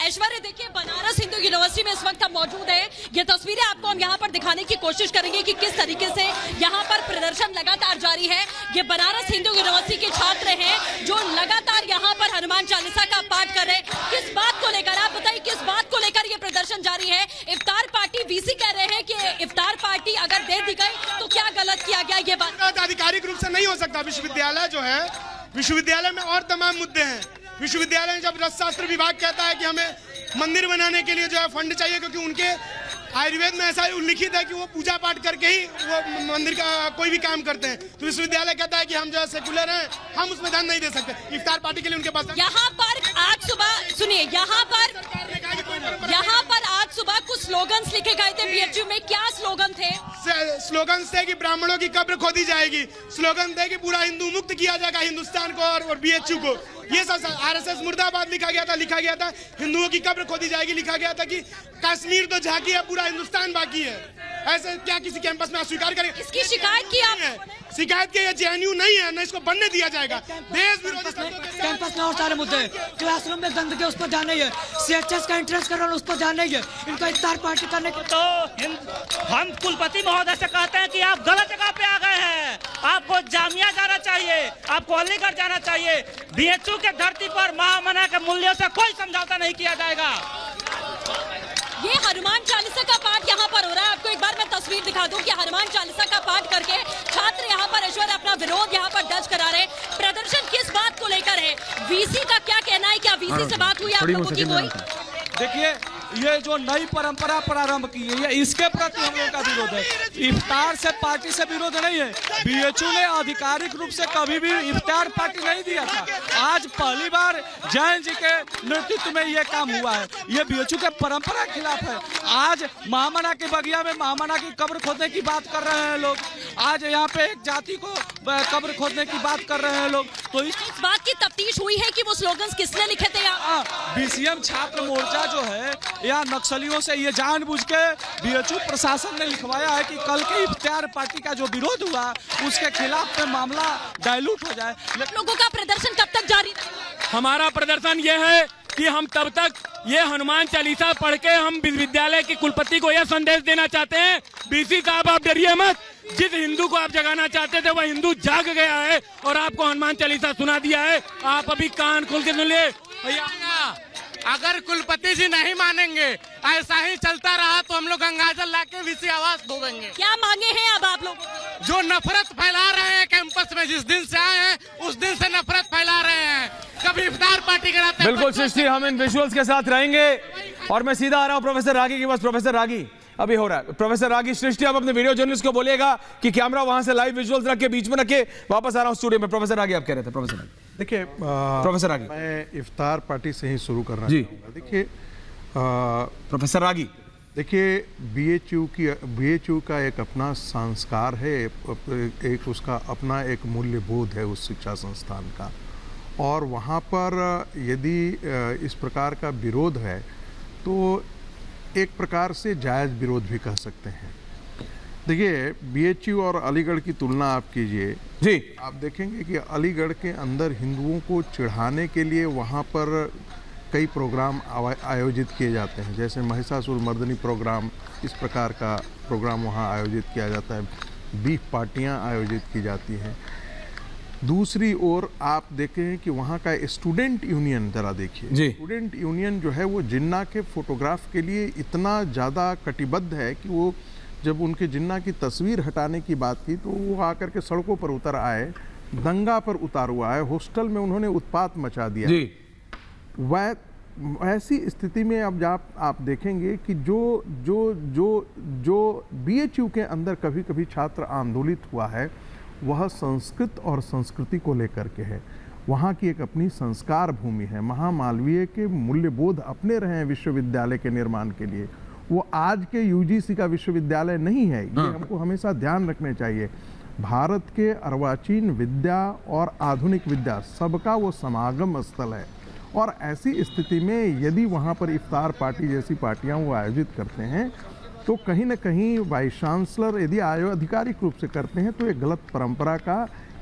ऐश्वर्य देखिए, बनारस हिंदू यूनिवर्सिटी में इस वक्त हम मौजूद है। ये तस्वीरें आपको हम यहाँ पर दिखाने की कोशिश करेंगे कि किस तरीके से यहाँ पर प्रदर्शन लगातार जारी है। ये बनारस हिंदू यूनिवर्सिटी के छात्र हैं जो लगातार यहाँ पर हनुमान चालीसा का पाठ कर रहे हैं। किस बात को लेकर, आप बताइए, किस बात को लेकर ये प्रदर्शन जारी है? इफ्तार पार्टी, वीसी कह रहे हैं कि इफ्तार पार्टी अगर दे दी गई तो क्या गलत किया गया? ये बात आधिकारिक रूप से नहीं हो सकता। विश्वविद्यालय जो है, विश्वविद्यालय में और तमाम मुद्दे हैं। विश्वविद्यालय में जब रसशास्त्र विभाग कहता है कि हमें मंदिर बनाने के लिए जो है फंड चाहिए, क्योंकि उनके आयुर्वेद में ऐसा उल्लिखित है कि वो पूजा पाठ करके ही वो मंदिर का कोई भी काम करते हैं, तो विश्वविद्यालय कहता है कि हम जो है सेकुलर हैं, हम उसमें ध्यान नहीं दे सकते। इफ्तार पार्टी के लिए उनके पास यहाँ पर आज सुबह, सुनिए, यहाँ पर आज सुबह कुछ स्लोगन्स लिखे गए थे बीएचयू में। क्या स्लोगन थे? स्लोगन थे कि ब्राह्मणों की कब्र खोदी जाएगी, स्लोगन थे कि पूरा हिंदू मुक्त किया जाएगा हिंदुस्तान को और बीएचयू को। ये सब आरएसएस मुर्दाबाद लिखा गया था। हिंदुओं की कब्र खोदी जाएगी लिखा गया था कि कश्मीर तो झांकी है, पूरा हिंदुस्तान बाकी है। ऐसे क्या किसी कैंपस में अस्वीकार करेंगे? इसकी शिकायत की आप? शिकायत के ये जेएनयू नहीं है, न इसको बनने दिया जाएगा। देश विरोधी कैंपस में और सारे मुद्दे हैं। क्लासरूम में गंद के उस पर ध्यान नहीं है, सीएचएस का एंट्रेंस करवाना उस पर ध्यान नहीं है। इनका इफ्तार पार्टी करने के तो हम कुलपति महोदय से कहते हैं कि आप गलत जगह पे आ गए हैं। आपको जामिया जाना चाहिए, आपको अलीगढ़ जाना चाहिए। बीएचयू के धरती पर महामना के मूल्यों से कोई समझौता नहीं किया जाएगा। ये हनुमान चालीसा का पाठ यहाँ पर हो रहा है। आपको एक बार मैं तस्वीर दिखा दूं कि हनुमान चालीसा का पाठ करके छात्र यहाँ पर ऐश्वर्य अपना विरोध यहाँ पर दर्ज करा रहे। प्रदर्शन किस बात को लेकर है? वीसी का क्या कहना है? क्या वीसी से बात हुई आप लोगों की कोई? देखिए, ये जो नई परंपरा प्रारंभ की है, ये इसके प्रति हम लोगों का विरोध है। इफ्तार से पार्टी से विरोध नहीं है। बीएचयू ने आधिकारिक रूप से कभी भी इफ्तार पार्टी नहीं दिया था। आज पहली बार जैन जी के नेतृत्व में ये काम हुआ है। ये बीएचयू के परंपरा के खिलाफ है। आज महामना के बगिया में महामना की कब्र खोदने की बात कर रहे हैं लोग। आज यहाँ पे एक जाति को कब्र खोदने की बात कर रहे हैं लोग। तो इस बात की तफ्तीश हुई है कि वो स्लोगन्स किसने लिखे थे? बीसीएम छात्र मोर्चा जो है या नक्सलियों से ये जानबूझ के बीएचयू प्रशासन ने लिखवाया है कि कल के इफ्तार पार्टी का जो विरोध हुआ उसके खिलाफ में मामला डाइल्यूट हो जाए। लोगों का प्रदर्शन कब तक जारी? हमारा प्रदर्शन ये है कि हम तब तक ये हनुमान चालीसा पढ़ के हम विश्वविद्यालय के कुलपति को यह संदेश देना चाहते हैं, बीसी साहब आप डरिए मत। जिस हिंदू को आप जगाना चाहते थे वह हिंदू जाग गया है और आपको हनुमान चालीसा सुना दिया है। आप अभी कान खोल के सुन लिए। अगर कुलपति जी नहीं मानेंगे, ऐसा ही चलता रहा तो हम लोग गंगाजल लाके वीसी आवाज देंगे। क्या मांगे हैं अब आप लोग? जो नफरत फैला रहे हैं कैंपस में, जिस दिन से आए हैं उस दिन से नफरत फैला रहे हैं। कभी इफ्तार पार्टी कराते हैं। बिल्कुल सृष्टि, हम इन विजुअल्स के साथ रहेंगे और मैं सीधा आ रहा हूं प्रोफेसर रागी के पास। प्रोफेसर रागी, अभी हो रहा है। प्रोफेसर रागी, सृष्टि आप अपने वीडियो जर्नलिस्ट को बोलिएगा कि कैमरा वहां से लाइव विजुअल्स रख के बीच में रखे। वापस आ रहा हूं स्टूडियो में। प्रोफेसर रागी, आप कह रहे थे। प्रोफेसर रागी, देखिए, प्रोफेसर रागी, मैं इफ्तार पार्टी से ही शुरू करना जी। चाहूँगा। देखिए प्रोफेसर रागी, देखिए, बीएचयू का एक अपना संस्कार है, एक उसका अपना एक मूल्य बोध है उस शिक्षा संस्थान का, और वहाँ पर यदि इस प्रकार का विरोध है तो एक प्रकार से जायज़ विरोध भी कह सकते हैं। देखिए, बीएचयू और अलीगढ़ की तुलना आप कीजिए जी, आप देखेंगे कि अलीगढ़ के अंदर हिंदुओं को चिढ़ाने के लिए वहाँ पर कई प्रोग्राम आयोजित किए जाते हैं, जैसे महिषासुर मर्दनी प्रोग्राम, इस प्रकार का प्रोग्राम वहाँ आयोजित किया जाता है। बीफ पार्टियाँ आयोजित की जाती हैं। दूसरी ओर आप देखें कि वहाँ का स्टूडेंट यूनियन जरा देखिए, स्टूडेंट यूनियन जो है वो जिन्ना के फोटोग्राफ के लिए इतना ज़्यादा कटिबद्ध है कि वो जब उनके जिन्ना की तस्वीर हटाने की बात की तो वो आकर के सड़कों पर उतर आए, दंगा पर उतार हुआ है, हॉस्टल में उन्होंने उत्पात मचा दिया। ऐसी स्थिति में अब आप देखेंगे कि जो BHU के अंदर कभी कभी छात्र आंदोलित हुआ है वह संस्कृत और संस्कृति को लेकर के है। वहाँ की एक अपनी संस्कार भूमि है, महामालवीय के मूल्यबोध अपने रहे हैं विश्वविद्यालय के निर्माण के लिए। वो आज के UGC का विश्वविद्यालय नहीं है, ये हमको हमेशा ध्यान रखने चाहिए। भारत के अर्वाचीन विद्या और आधुनिक विद्या सबका वो समागम स्थल है, और ऐसी स्थिति में यदि वहाँ पर इफ्तार पार्टी जैसी पार्टियाँ वो आयोजित करते हैं तो कहीं ना कहीं वाइस चांसलर यदि आधिकारिक रूप से करते हैं तो एक गलत परंपरा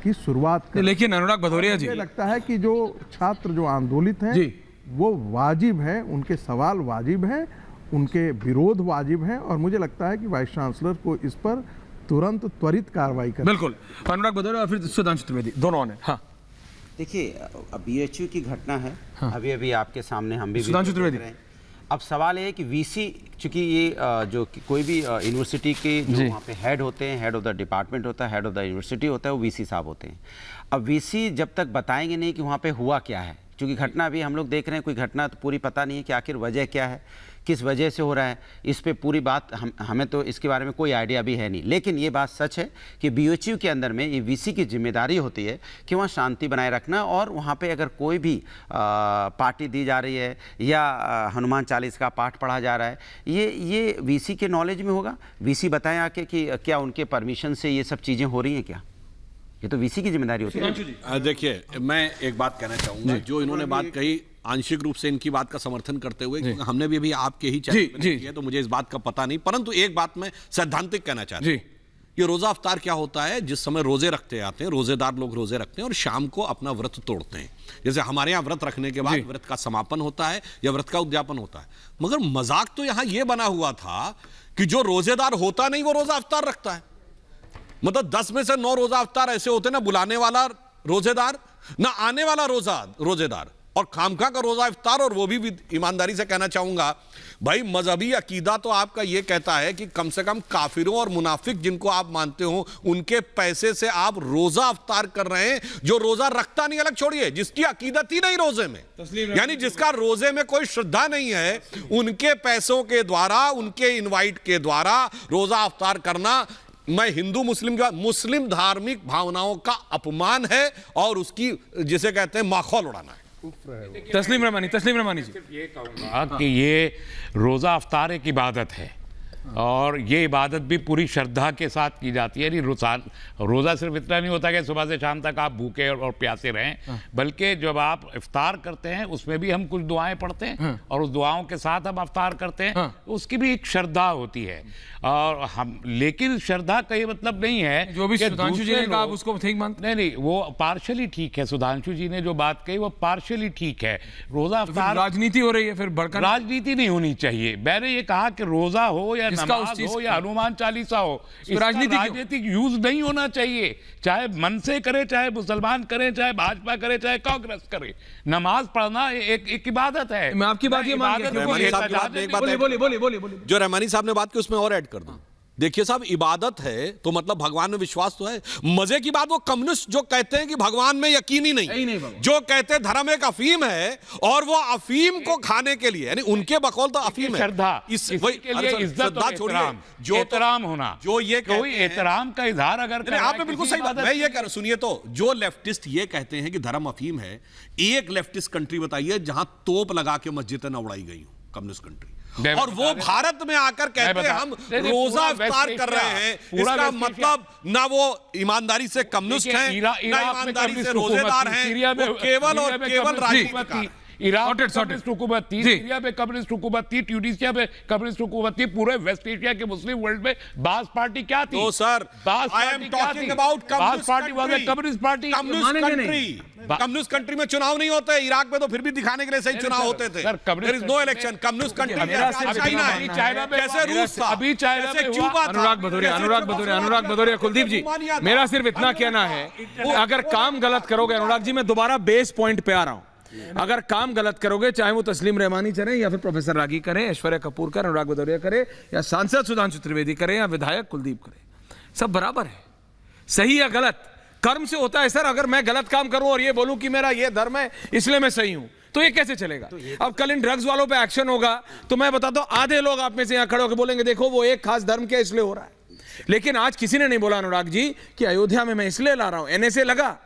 की शुरुआत लेकिन अनुराग भदौरिया जी, मुझे लगता है कि जो छात्र जो आंदोलित हैं वो वाजिब है, उनके सवाल वाजिब हैं, उनके विरोध वाजिब हैं, और मुझे लगता है कि वाइस चांसलर को इस पर तुरंत त्वरित कार्रवाई करनी। बिल्कुल, अनुराग भदौरिया और फिर सुधांशु त्रिवेदी दोनों ने। हाँ देखिए, BHU की घटना है, अभी आपके सामने हम भी सुधांशु त्रिवेदी। अब सवाल ये है कि VC, चूंकि ये जो कोई भी यूनिवर्सिटी के जो वहाँ पे हेड होते हैं, हेड ऑफ द डिपार्टमेंट होता है, हेड ऑफ द यूनिवर्सिटी होता है, वो VC साहब होते हैं। अब VC जब तक बताएंगे नहीं कि वहाँ पे हुआ क्या है, क्योंकि घटना अभी हम लोग देख रहे हैं, कोई घटना तो पूरी पता नहीं है कि आखिर वजह क्या है, किस वजह से हो रहा है, इस पे पूरी बात हमें तो इसके बारे में कोई आइडिया भी है नहीं। लेकिन ये बात सच है कि BHU के अंदर में ये VC की जिम्मेदारी होती है कि वहाँ शांति बनाए रखना, और वहाँ पे अगर कोई भी पार्टी दी जा रही है या हनुमान चालीस का पाठ पढ़ा जा रहा है, ये VC के नॉलेज में होगा। VC बताएं आके कि क्या उनके परमिशन से ये सब चीज़ें हो रही हैं क्या, ये तो VC की जिम्मेदारी होती है। देखिए, मैं एक बात कहना चाहूँगा, जो इन्होंने बात कही आंशिक रूप से इनकी बात का समर्थन करते हुए, हमने भी अभी आपके ही चैनल पे की है तो मुझे इस बात का पता नहीं, परंतु एक बात मैं सैद्धांतिक कहना चाहता हूं। ये रोजा अफ्तार क्या होता है, जिस समय रोजे रखते आते हैं, रोजेदार लोग रोजे रखते हैं और शाम को अपना व्रत तोड़ते हैं। जैसे हमारे यहाँ व्रत रखने के बाद व्रत का समापन होता है या व्रत का उद्यापन होता है, मगर मजाक तो यहाँ ये बना हुआ था कि जो रोजेदार होता नहीं वो रोजा अफ्तार रखता है। मतलब 10 में से 9 रोजा अफ्तार ऐसे होते ना, बुलाने वाला रोजेदार ना आने वाला रोजेदार, और खामखा का रोजा इफ्तार, और वो भी ईमानदारी से कहना चाहूंगा भाई, मजहबी अकीदा तो आपका ये कहता है कि कम से कम काफिरों और मुनाफिक जिनको आप मानते हो उनके पैसे से आप रोजा अफ्तार कर रहे हैं। जो रोजा रखता नहीं, अलग छोड़िए, जिसकी अकीदत ही नहीं रोजे में, यानी जिसका रोजे में कोई श्रद्धा नहीं है, उनके पैसों के द्वारा, उनके इनवाइट के द्वारा रोजा अफ्तार करना, मैं हिंदू मुस्लिम के बाद मुस्लिम धार्मिक भावनाओं का अपमान है और उसकी जिसे कहते हैं माखौल उड़ाना है। तस्लीम रमानी जी, ये कहूँगा कि ये रोज़ा अफ्तार एक इबादत है, और ये इबादत भी पूरी श्रद्धा के साथ की जाती है। रोज़ा सिर्फ इतना नहीं होता कि सुबह से शाम तक आप भूखे और प्यासे रहें, बल्कि जब आप इफ्तार करते हैं उसमें भी हम कुछ दुआएं पढ़ते हैं, और उस दुआओं के साथ हम इफ्तार करते हैं, उसकी भी एक श्रद्धा होती है। और हम, लेकिन श्रद्धा का ये मतलब नहीं है जो भी सुधांशु जी ने कहा आप उसको ठीक मानते? नहीं, वो पार्शली ठीक है। सुधांशु जी ने जो बात कही वो पार्शली ठीक है। रोज़ा अफ्तार राजनीति हो रही है, फिर भड़का राजनीति नहीं होनी चाहिए। मैंने ये कहा कि रोज़ा हो या नमाज हो या हनुमान चालीसा हो, राजनीतिक यूज नहीं होना चाहिए। चाहे मन से करे, चाहे मुसलमान करे, चाहे भाजपा करे, चाहे कांग्रेस करे, नमाज पढ़ना एक इबादत है। मैं आपकी बात ये मान गया। जो रहमानी साहब ने बात की उसमें और ऐड कर दूं। देखिए साहब, इबादत है तो मतलब भगवान में विश्वास तो है। मजे की बात, वो कम्युनिस्ट जो कहते हैं कि भगवान में यकीन ही नहीं, जो कहते हैं धर्म एक अफीम है और वो अफीम को खाने के लिए, यानी उनके बकौल तो अफीम है। श्रद्धा, इसके लिए इज्जत और एहतराम, जो एहतराम होना, जो ये कोई एहतराम का इजहार अगर आपने बिल्कुल सही बात, मैं ये कह रहा, सुनिए तो, जो लेफ्टिस्ट ये कहते हैं कि धर्म अफीम है, एक लेफ्टिस्ट कंट्री बताइए जहां तोप लगा के मस्जिदें न उड़ाई गई हो, कम्युनिस्ट कंट्री, और वो भारत में आकर कहते हैं हम रोजा इफ्तार कर रहे हैं। इसका मतलब ना वो ईमानदारी से कम्युनिस्ट हैं, ना ईमानदारी से रोजेदार हैं, वो केवल और केवल राजनीति। इराक में कम्युनिस्ट हुकूमत थी, सीरिया में कम्युनिस्ट हुकूमत थी, ट्यूनीशिया में कम्युनिस्ट हुकूमत थी, पूरे वेस्ट एशिया के मुस्लिम वर्ल्ड में बास पार्टी क्या थी? तो सर, बास I am पार्टी क्या talking थी? about बास communist पार्टी वाले country. Communist party communist country में चुनाव नहीं होते, इराक में तो फिर भी दिखाने के लिए सही चुनाव होते थे। There is no election. Communist country China है, जैसे रूस था, अभी चाइना में क्यूबा था। अनुराग भदौरिया, कुलदीप जी, मेरा सिर्फ इतना कहना है, अगर काम गलत करोगे, अनुराग जी मैं दोबारा बेस पॉइंट पे आ रहा हूं, अगर काम गलत करोगे, चाहे वो तस्लीम रहमानी करें या फिर प्रोफेसर रागी करें, ऐश्वर्या कपूर करें, अनुराग भदौरिया करे, या सांसद सुधांशु त्रिवेदी करें, या विधायक कुलदीप करे, सब बराबर है। सही या गलत कर्म से होता है सर। अगर मैं गलत काम करूं और ये बोलूं कि मेरा ये धर्म है इसलिए मैं सही हूं, तो ये कैसे चलेगा? अब कल इन ड्रग्स वालों पे एक्शन होगा तो मैं बताता हूं, आधे लोग आप में से यहां खड़े होकर बोलेंगे देखो वो एक खास धर्म के इसलिए हो रहा है। लेकिन आज किसी ने नहीं बोला अनुराग जी कि अयोध्या में मैं इसलिए ला रहा हूं, एनएसए लगा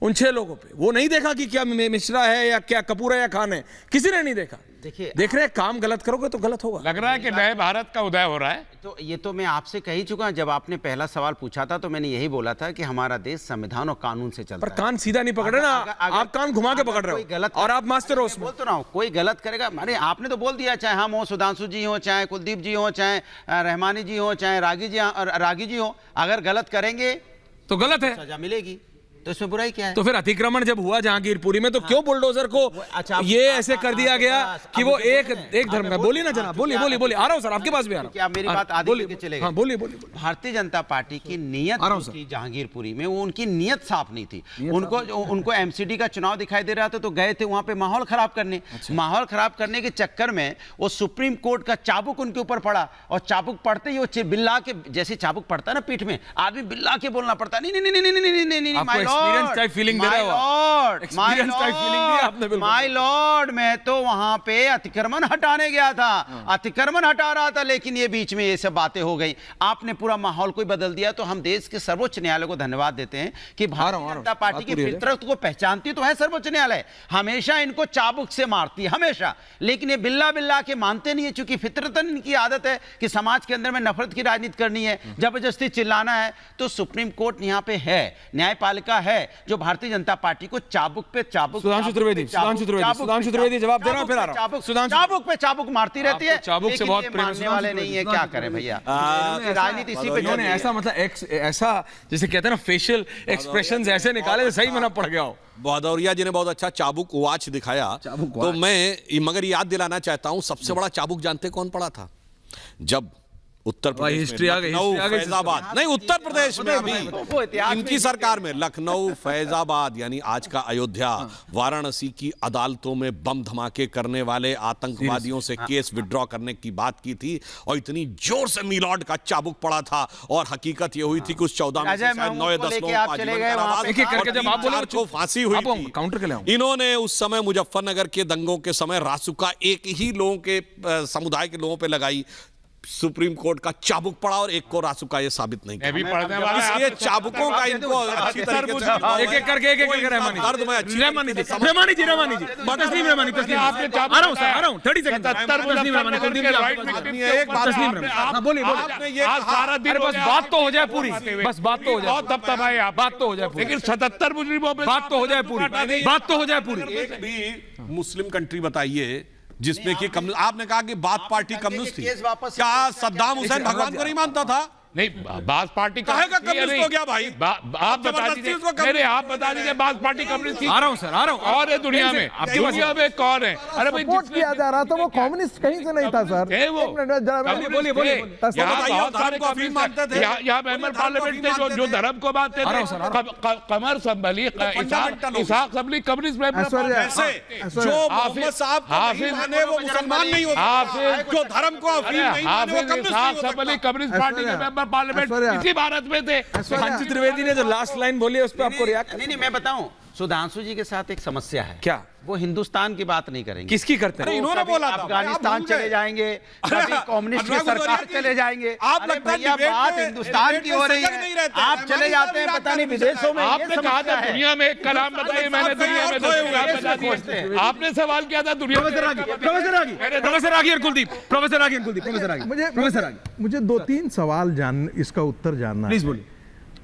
उन 6 लोगों पे, वो नहीं देखा कि क्या मिश्रा है या क्या कपूर है या खान है, किसी ने नहीं देखा। देखिए, देख रहे हैं काम गलत करोगे तो गलत होगा। लग रहा है कि नए भारत का उदय हो रहा है। तो ये तो मैं आपसे कह ही चुका, जब आपने पहला सवाल पूछा था तो मैंने यही बोला था कि हमारा देश संविधान और कानून से चलता पर है। कान सीधा नहीं पकड़ रहे ना, आप कान घुमा के पकड़ रहे हो और आप मास्टर हो उसमें। बोल तो रहा हूं, कोई गलत करेगा, अरे आपने तो बोल दिया, चाहे हम हो, सुधांशु जी हो, चाहे कुलदीप जी हो, चाहे रहमानी जी हो, चाहे रागी जी हो, अगर गलत करेंगे तो गलत है, सजा मिलेगी, तो इसमें बुराई क्या है? तो फिर अतिक्रमण जब हुआ जहांगीरपुरी में तो क्यों बुलडोजर को अच्छा, ये ऐसे कर दिया गया कि वो एक धर्म का? बोलिए ना जनाब, बोलिए आ रहा हूं सर, आपके पास भी आ रहा हूं। क्या मेरी बात आधी लेके चलेगा? हाँ बोलिए। भारतीय जनता पार्टी की नियत थी जहांगीरपुरी में, वो उनकी नियत साफ नहीं थी। उनको एमसीडी का चुनाव दिखाई दे रहा था तो गए थे वहां पे माहौल खराब करने। माहौल खराब करने के चक्कर में वो सुप्रीम कोर्ट का चाबुक उनके ऊपर पड़ा, और चाबुक पड़ते ही वो बिल्ला के जैसे चाबुक पड़ता है ना पीठ में, आदमी बिल्ला के बोलना पड़ता, माय लॉर्ड, मैं तो वहां पे अतिक्रमण हटाने गया था, अतिक्रमण हटा रहा था, लेकिन ये बीच में ये सब बातें हो गई, आपने पूरा माहौल को बदल दिया। तो हम देश के सर्वोच्च न्यायालय को धन्यवाद देते हैं कि भारतीय जनता पार्टी की फितरत को पहचानती तो है सर्वोच्च न्यायालय, हमेशा इनको चाबुक से मारती है हमेशा, लेकिन ये बिल्ला के मानते नहीं है, चूंकि फितरतन इनकी आदत है कि समाज के अंदर में नफरत की राजनीति करनी है, जबरदस्ती चिल्लाना है। तो सुप्रीम कोर्ट यहाँ पे है, न्यायपालिका है जो भारतीय जनता पार्टी को चाबुक पे चाबुक, सुधांशु त्रिवेदी जवाब दे रहा हूं, फिर आ रहा हूं। चाबुक पे चाबुक मारती रहती है, चाबुक से बहुत प्रेम मानने वाले नहीं है, क्या करें भैया, राजनीति इसी पे इन्होंने ऐसा मतलब ऐसा जैसे कहते हैं ना फेशियल एक्सप्रेशंस ऐसे निकाले सही मना पड़ गया हो। भदौरिया जी ने बहुत अच्छा चाबुक वॉच दिखाया, तो मैं मगर याद दिलाना चाहता हूं, सबसे बड़ा चाबुक जानते कौन पड़ा था? जब उत्तर प्रदेश में लखनऊ फैजाबाद, नहीं उत्तर प्रदेश में अभी इनकी सरकार में लखनऊ फैजाबाद यानी आज का अयोध्या, वाराणसी की अदालतों में बम धमाके करने वाले आतंकवादियों से केस विड्रॉ करने की बात की थी, और इतनी जोर से मिलॉर्ड का चाबुक पड़ा था, और हकीकत ये हुई थी कि उस 14 में से 9-10 लोगों को आजीवन कारावास को फांसी हुई थी। काउंटर के लिए इन्होंने उस समय मुजफ्फरनगर के दंगों के समय रासुका एक ही लोगों के समुदाय के लोगों पे लगाई, सुप्रीम कोर्ट का चाबुक पड़ा और एक को रासुका ये साबित नहीं किया। इसलिए चाबुकों का इनको अच्छी तरीके से एक करके रहमानी जी आ रहा हूं 30 सेकंड बस बात तो हो जाए पूरी, बस बात तो हो जाए, बात तो हो जाए, लेकिन 77 मुजरिमों पे बात तो हो जाए पूरी, बात तो हो जाए पूरी। एक भी मुस्लिम कंट्री बताइए जिसमें कि आपने कहा कि बात पार्टी कम्युनिस्ट थी, क्या सद्दाम हुसैन भगवान को नहीं मानता था? नहीं, बास पार्टी कम्युनिस्ट हो गया भाई, आप बता दीजिए, आप बता दीजिए बास पार्टी कम्युनिस्ट थी। आ रहा हूं सर, आ रहा हूं। और है दुनिया में कौन है? अरे भाई सपोर्ट किया जा रहा था, वो कम्युनिस्ट कहीं से नहीं था सर। बोलिए यहाँ मेंबर पार्लियामेंट थे जो धर्म को मानते थे, कमर संभली, इसाक संभली कम्युनिस्ट मेंबर, जो मोहम्मद साहब को माने वो मुसलमान नहीं होते, जो धर्म को अफीम नहीं माने वो कम्युनिस्ट संभली कम्युनिस्ट पार्टी के मेंबर पार्लियामेंट इसी भारत में थे। सुधांशु त्रिवेदी ने जो लास्ट लाइन बोली है उस पर आपको रिएक्ट? नहीं, मैं बताऊं, सुधांशु जी के साथ एक समस्या है। क्या? वो हिंदुस्तान की बात नहीं करेंगे। किसकी करते हैं? इन्होंने बोला था अफगानिस्तान चले जाएंगे, कभी कम्युनिस्ट की सरकार चले जाएंगे। अरे भैया बात हिंदुस्तान की हो रही है, आप चले जाते हैं पता नहीं विदेशों में। आपने कहा था दुनिया में एक कलाम बताइए, मैंने दुनिया में 10 कलाम बता दिए। आपने सवाल किया था दुनिया में। प्रोफेसर रागी और कुलदीप, प्रोफेसर रागी और कुलदीप, प्रोफेसर रागी, मुझे 2-3 सवाल इसका उत्तर जानना है। प्लीज बोलिए।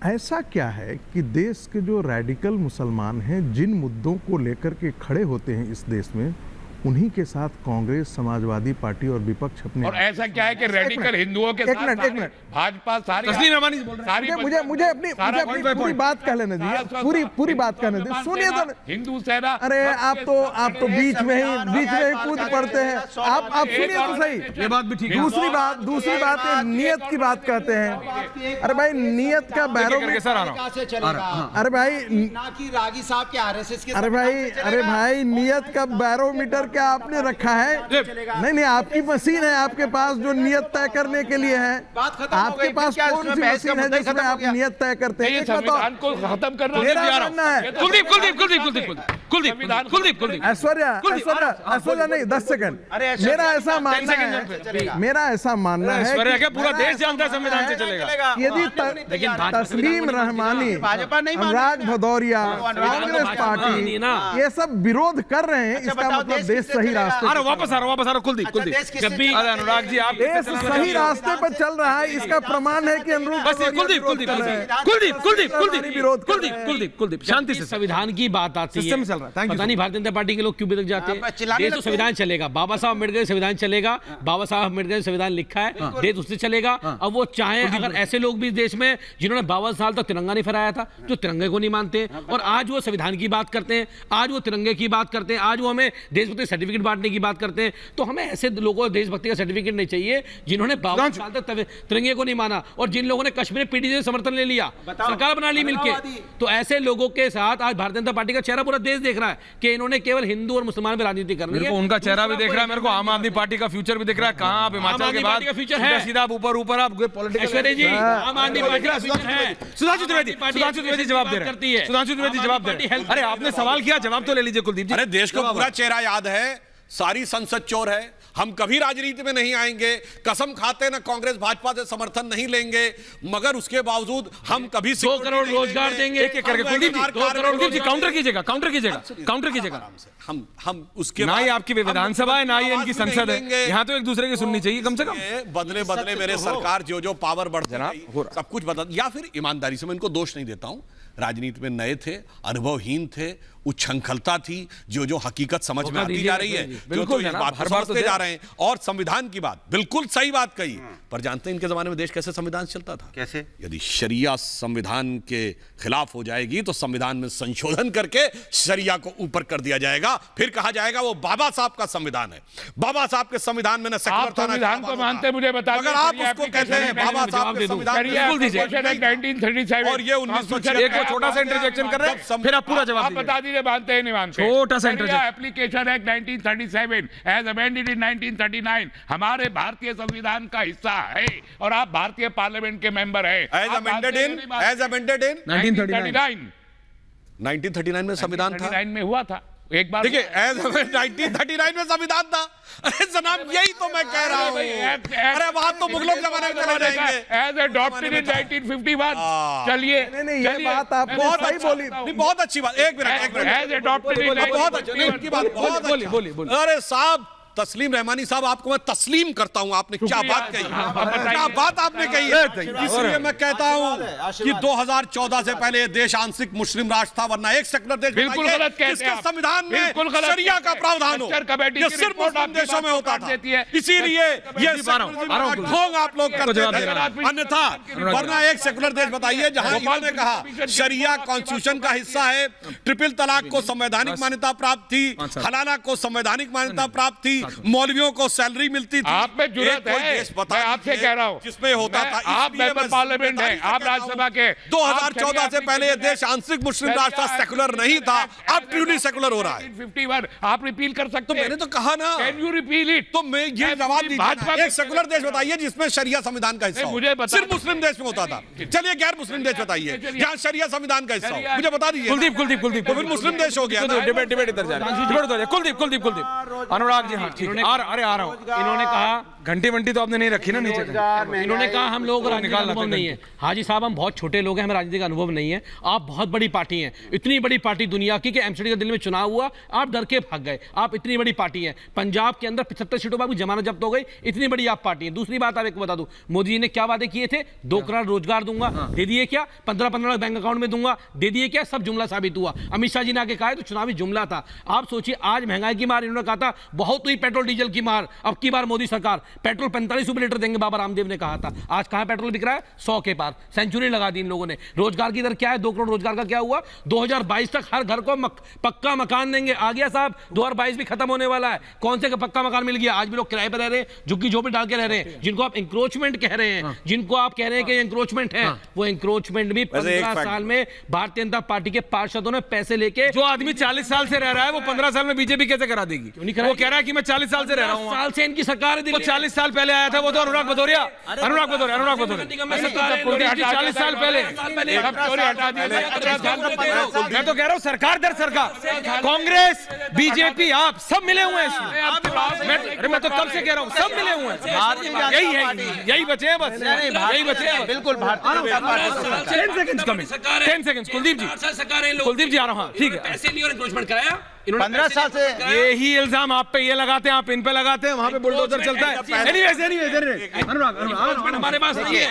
ऐसा क्या है कि देश के जो रैडिकल मुसलमान हैं, जिन मुद्दों को लेकर के खड़े होते हैं इस देश में, उन्हीं के साथ कांग्रेस, समाजवादी पार्टी और विपक्ष अपने। और ऐसा क्या है कि रेडिकल हिंदुओं के साथ भाजपा सारी मुझे अपनी पूरी बात कह लेने दीजिए, पूरी बात कहने दीजिए, सुनिए तो। हिंदू सेना, अरे आप तो बीच में ही कूद पड़ते हैं। आप सुनिए तो सही, ये बात भी ठीक है। दूसरी बात ये नियत की बात कहते हैं। अरे भाई नियत का बैरोमीटर, अरे भाई ना कि रागी साहब के आरएसएस के, अरे भाई नियत का बैरोमीटर क्या आपने रखा है? नहीं, आपकी मशीन है आपके पास जो नियत तय करने के लिए है। आपके पास कौन सी मशीन है जिसमें आप नियत तय करते हैं? संविधान को खत्म करना है। कुलदीप ऐश्वर्या नहीं, 10 सेकंड। मेरा ऐसा मानना है ऐश्वर्या पूरा देश जानता है संविधान से चलेगा। यदि तस्लीम रहमानी, भाजपा नहीं, अनुराग भदौरिया, कांग्रेस पार्टी ये सब विरोध कर रहे हैं, इसका मतलब देश सही रास्ते। अरे वापस आ रहा कुलदीप। जब भी अनुराग जी आप देश सही रास्ते पर चल रहा है, इसका प्रमाण है कि कुलदीप शांति से। संविधान की बात आती है, सिस्टम चल रहा है। पता नहीं भारतीय जनता पार्टी के लोग क्यों बिगड़ जाते हैं। देश तो संविधान चलेगा, बाबा साहब अम्बेडकर संविधान चलेगा, बाबा साहब अम्बेडकर संविधान लिखा है, देश उससे चलेगा। अब वो चाहे अगर ऐसे लोग भी देश में जिन्होंने 52 साल तक तिरंगा नहीं फहराया था, जो तिरंगे को नहीं मानते और आज वो संविधान की बात करते हैं, आज वो तिरंगे की बात करते हैं, आज वो हमें देशभक्ति सर्टिफिकेट बांटने की बात करते हैं, तो हमें ऐसे लोगों को देशभक्ति का सर्टिफिकेट नहीं चाहिए जिन्होंने 52 साल तक तिरंगे को नहीं माना और जिन लोगों ने कश्मीर पीडीसी से समर्थन ले लिया, सरकार बना ली मिलके। तो ऐसे लोगों के साथ आज भारतीय जनता पार्टी का चेहरा पूरा देश देख रहा है कि इन्होंने केवल हिंदू और मुसलमान पे राजनीति करनी है। उनका चेहरा भी देख रहा है, मेरे को आम आदमी पार्टी का फ्यूचर भी दिख रहा है। कहां आप हिमाचल के बाद फ्यूचर है, सीधा ऊपर आप ऐश्वर्या जी, आम आदमी पार्टी का फ्यूचर है। सुधांशु द्विवेदी जवाब दे रहे हैं। सुधांशु द्विवेदी जवाब दे रहे हैं। अरे आपने सवाल किया, जवाब तो ले लीजिए कुलदीप जी। अरे देश को पूरा चेहरा याद है, सारी संसद चोर है, हम कभी राजनीति में नहीं आएंगे, कसम खाते ना कांग्रेस भाजपा से समर्थन नहीं लेंगे, मगर उसके बावजूद हम कभी 2 करोड़ रोजगार देंगे एक करके। कुलदीप जी काउंटर कीजिएगा। हम उसके ना ही आपकी विधानसभा है, ना ही इनकी संसद है, यहाँ तो एक दूसरे की सुननी चाहिए कम से कम। बदले मेरे सरकार जो पावर बढ़ सब कुछ बदल, या फिर ईमानदारी से मैं इनको दोष नहीं देता हूं, राजनीति में नए थे, अनुभवहीन थे, उच्छृंखलता थी, जो हकीकत समझ में आती जा रही है, जो इस बात को समझते जा रहे हैं। और संविधान की बात बिल्कुल सही बात कही, पर जानते हैं इनके जमाने में देश कैसे संविधान चलता था? कैसे? यदि शरिया संविधान के खिलाफ हो जाएगी तो संविधान में संशोधन करके शरिया को ऊपर कर दिया जाएगा, फिर कहा जाएगा वो बाबा साहब का संविधान है। बाबा साहब के संविधान में न सेक्युलर था, संविधान को मानते, मुझे बता, अगर आप उसको कहते हैं बाबा साहब के संविधान, और ये 1906 छोटा सा इंटरजेक्शन कर रहे हैं, फिर आप पूरा जवाब बता दीजिए, मानते हैं नहीं मानते। छोटा सा interjection. Application act 1937 as amended in 1939 हमारे भारतीय संविधान का हिस्सा है और आप भारतीय पार्लियामेंट के मेंबर हैं। एज अमेंडेड इन 1939 में संविधान था, 1939 में हुआ था। एक बार देखिए, 1939 में संविधान था। अरे जनाब यही तो मैं कह रहा हूँ। अरे बात तो मुगलों के जमाने में चले जाएंगे। As adopted in 1951। चलिए, ये बात आपने सही बोली, बहुत अच्छी बात। एक मिनट, एज अडॉप्टेड इन बहुत अच्छी बात, बहुत अच्छी। अरे साहब, तस्लीम रहमानी साहब, आपको मैं तस्लीम करता हूं, आपने क्या बात कही, क्या बात आपने कही है। इसलिए मैं कहता हूं कि 2014 से पहले ये देश आंशिक मुस्लिम राष्ट्र था, वरना एक सेक्युलर देश बिल्कुल गलत कहते हैं जिसके संविधान में शरिया का प्रावधान हो, ये सिर्फ मुस्लिम देशों में होता था। इसीलिए ये ढोंग आप लोग करते हैं, अन्यथा वरना एक सेक्युलर देश बताइए जहां इन्होंने कहा शरिया कॉन्स्टिट्यूशन का हिस्सा है, ट्रिपल तलाक को संवैधानिक मान्यता प्राप्त थी, हलाला को संवैधानिक मान्यता प्राप्त थी, मौलवियों को सैलरी मिलती थी। आप में जुर्रत है, मैं आपसे कह रहा हूं, जिसमें होता था। आप मेंबर पार्लियामेंट हैं, आप राज्यसभा के। 2014 से पहले ये देश आंशिक मुस्लिम राष्ट्र था, सेकुलर नहीं था, अब ट्रूली सेकुलर हो रहा है। 51 आप रिपील कर सकते हैं। तो मैंने तो कहा ना, कैन यू रिपील इट? तो मैं ये जवाब दीजिए, एक सेकुलर देश बताइए जिसमें शरिया संविधान का हिस्सा हो। सिर्फ मुस्लिम देश में होता था। चलिए गैर मुस्लिम देश बताइए जहां शरिया संविधान का हिस्सा हो, मुझे बता दीजिए। कुलदीप तो फिर मुस्लिम देश हो गया। डिबेट इधर जा रही है। कुलदीप अनुराग जी, हाँ ठीक है अरे आ रहा हूँ। इन्होंने कहा घंटी वंटी तो आपने नहीं रखी ना नीचे। इन्होंने कहा हम लोग राजनीति का अनुभव नहीं है। हाजी साहब हम बहुत छोटे लोग हैं, हमें राजनीति का अनुभव नहीं है। आप बहुत बड़ी पार्टी हैं, इतनी बड़ी पार्टी दुनिया की कि एमसीडी का दिल्ली में चुनाव हुआ, आप डर के भाग गए। आप इतनी बड़ी पार्टी हैं, पंजाब के अंदर 75 सीटों पर जमानत जब्त हो गई, इतनी बड़ी आप पार्टी है। दूसरी बात आप एक बता दूं, मोदी जी ने क्या वादे किए थे? 2 करोड़ रोजगार दूंगा, दे दिए क्या? 15-15 लाख बैंक अकाउंट में दूंगा, दे दिए क्या? सब जुमला साबित हुआ। अमित शाह जी ने आके कहा तो चुनावी जुमला था। आप सोचिए आज महंगाई की मार, इन्होंने कहा था बहुत हुई पेट्रोल डीजल की मार, अब की बार मोदी सरकार पेट्रोल 45 रुपए लीटर देंगे, बाबा रामदेव ने कहा था। आज कहां पेट्रोल बिक रहा है? 100 के पार, सेंचुरी लगा दी इन लोगों ने। रोजगार की दर क्या है? 2 करोड़ रोजगार का क्या हुआ? 2022 तक हर घर को पक्का मकान देंगे। आ गया साहब, 2022 भी खत्म होने वाला है। कौन से पक्का मकान मिल गया? आज भी लोग किराए पर रह रहे हैं, झुग्गी झोपड़ी डाल के रह रहे हैं। जिनको आप इंक्रोचमेंट कह रहे हैं, जिनको आप कह रहे हैं कि इंक्रोचमेंट है, वो इंक्रोचमेंट भी 15 साल में भारतीय जनता पार्टी के पार्षदों ने पैसे लेके। जो आदमी 40 साल से रह रहा है वो 15 साल में बीजेपी कैसे करा देगी? वो कह रहा है कि मैं 40 साल से रह रहा हूँ। साल से इनकी सरकार है। 40 साल पहले आया था वो तो अनुराग भदौरिया 40 साल पहले। मैं तो कह रहा हूँ सरकार दर सरकार, कांग्रेस बीजेपी आप सब मिले हुए हैं इसमें। मैं तो कब से कह रहा हूँ सब मिले हुए हैं। यही है, यही बचे हैं बस, यही बचे हैं बिल्कुल। 10 सेकंड कुलदीप जी आ रहा हूँ। ठीक है, पैसे लिए और इंक्रोचमेंट कराया। 15 साल से यही इल्जाम आप पे ये लगाते हैं, आप इन पे लगाते हैं, वहां पे बुलडोजर चलता है। एनीवेज अनुराग हमारे पास नहीं है।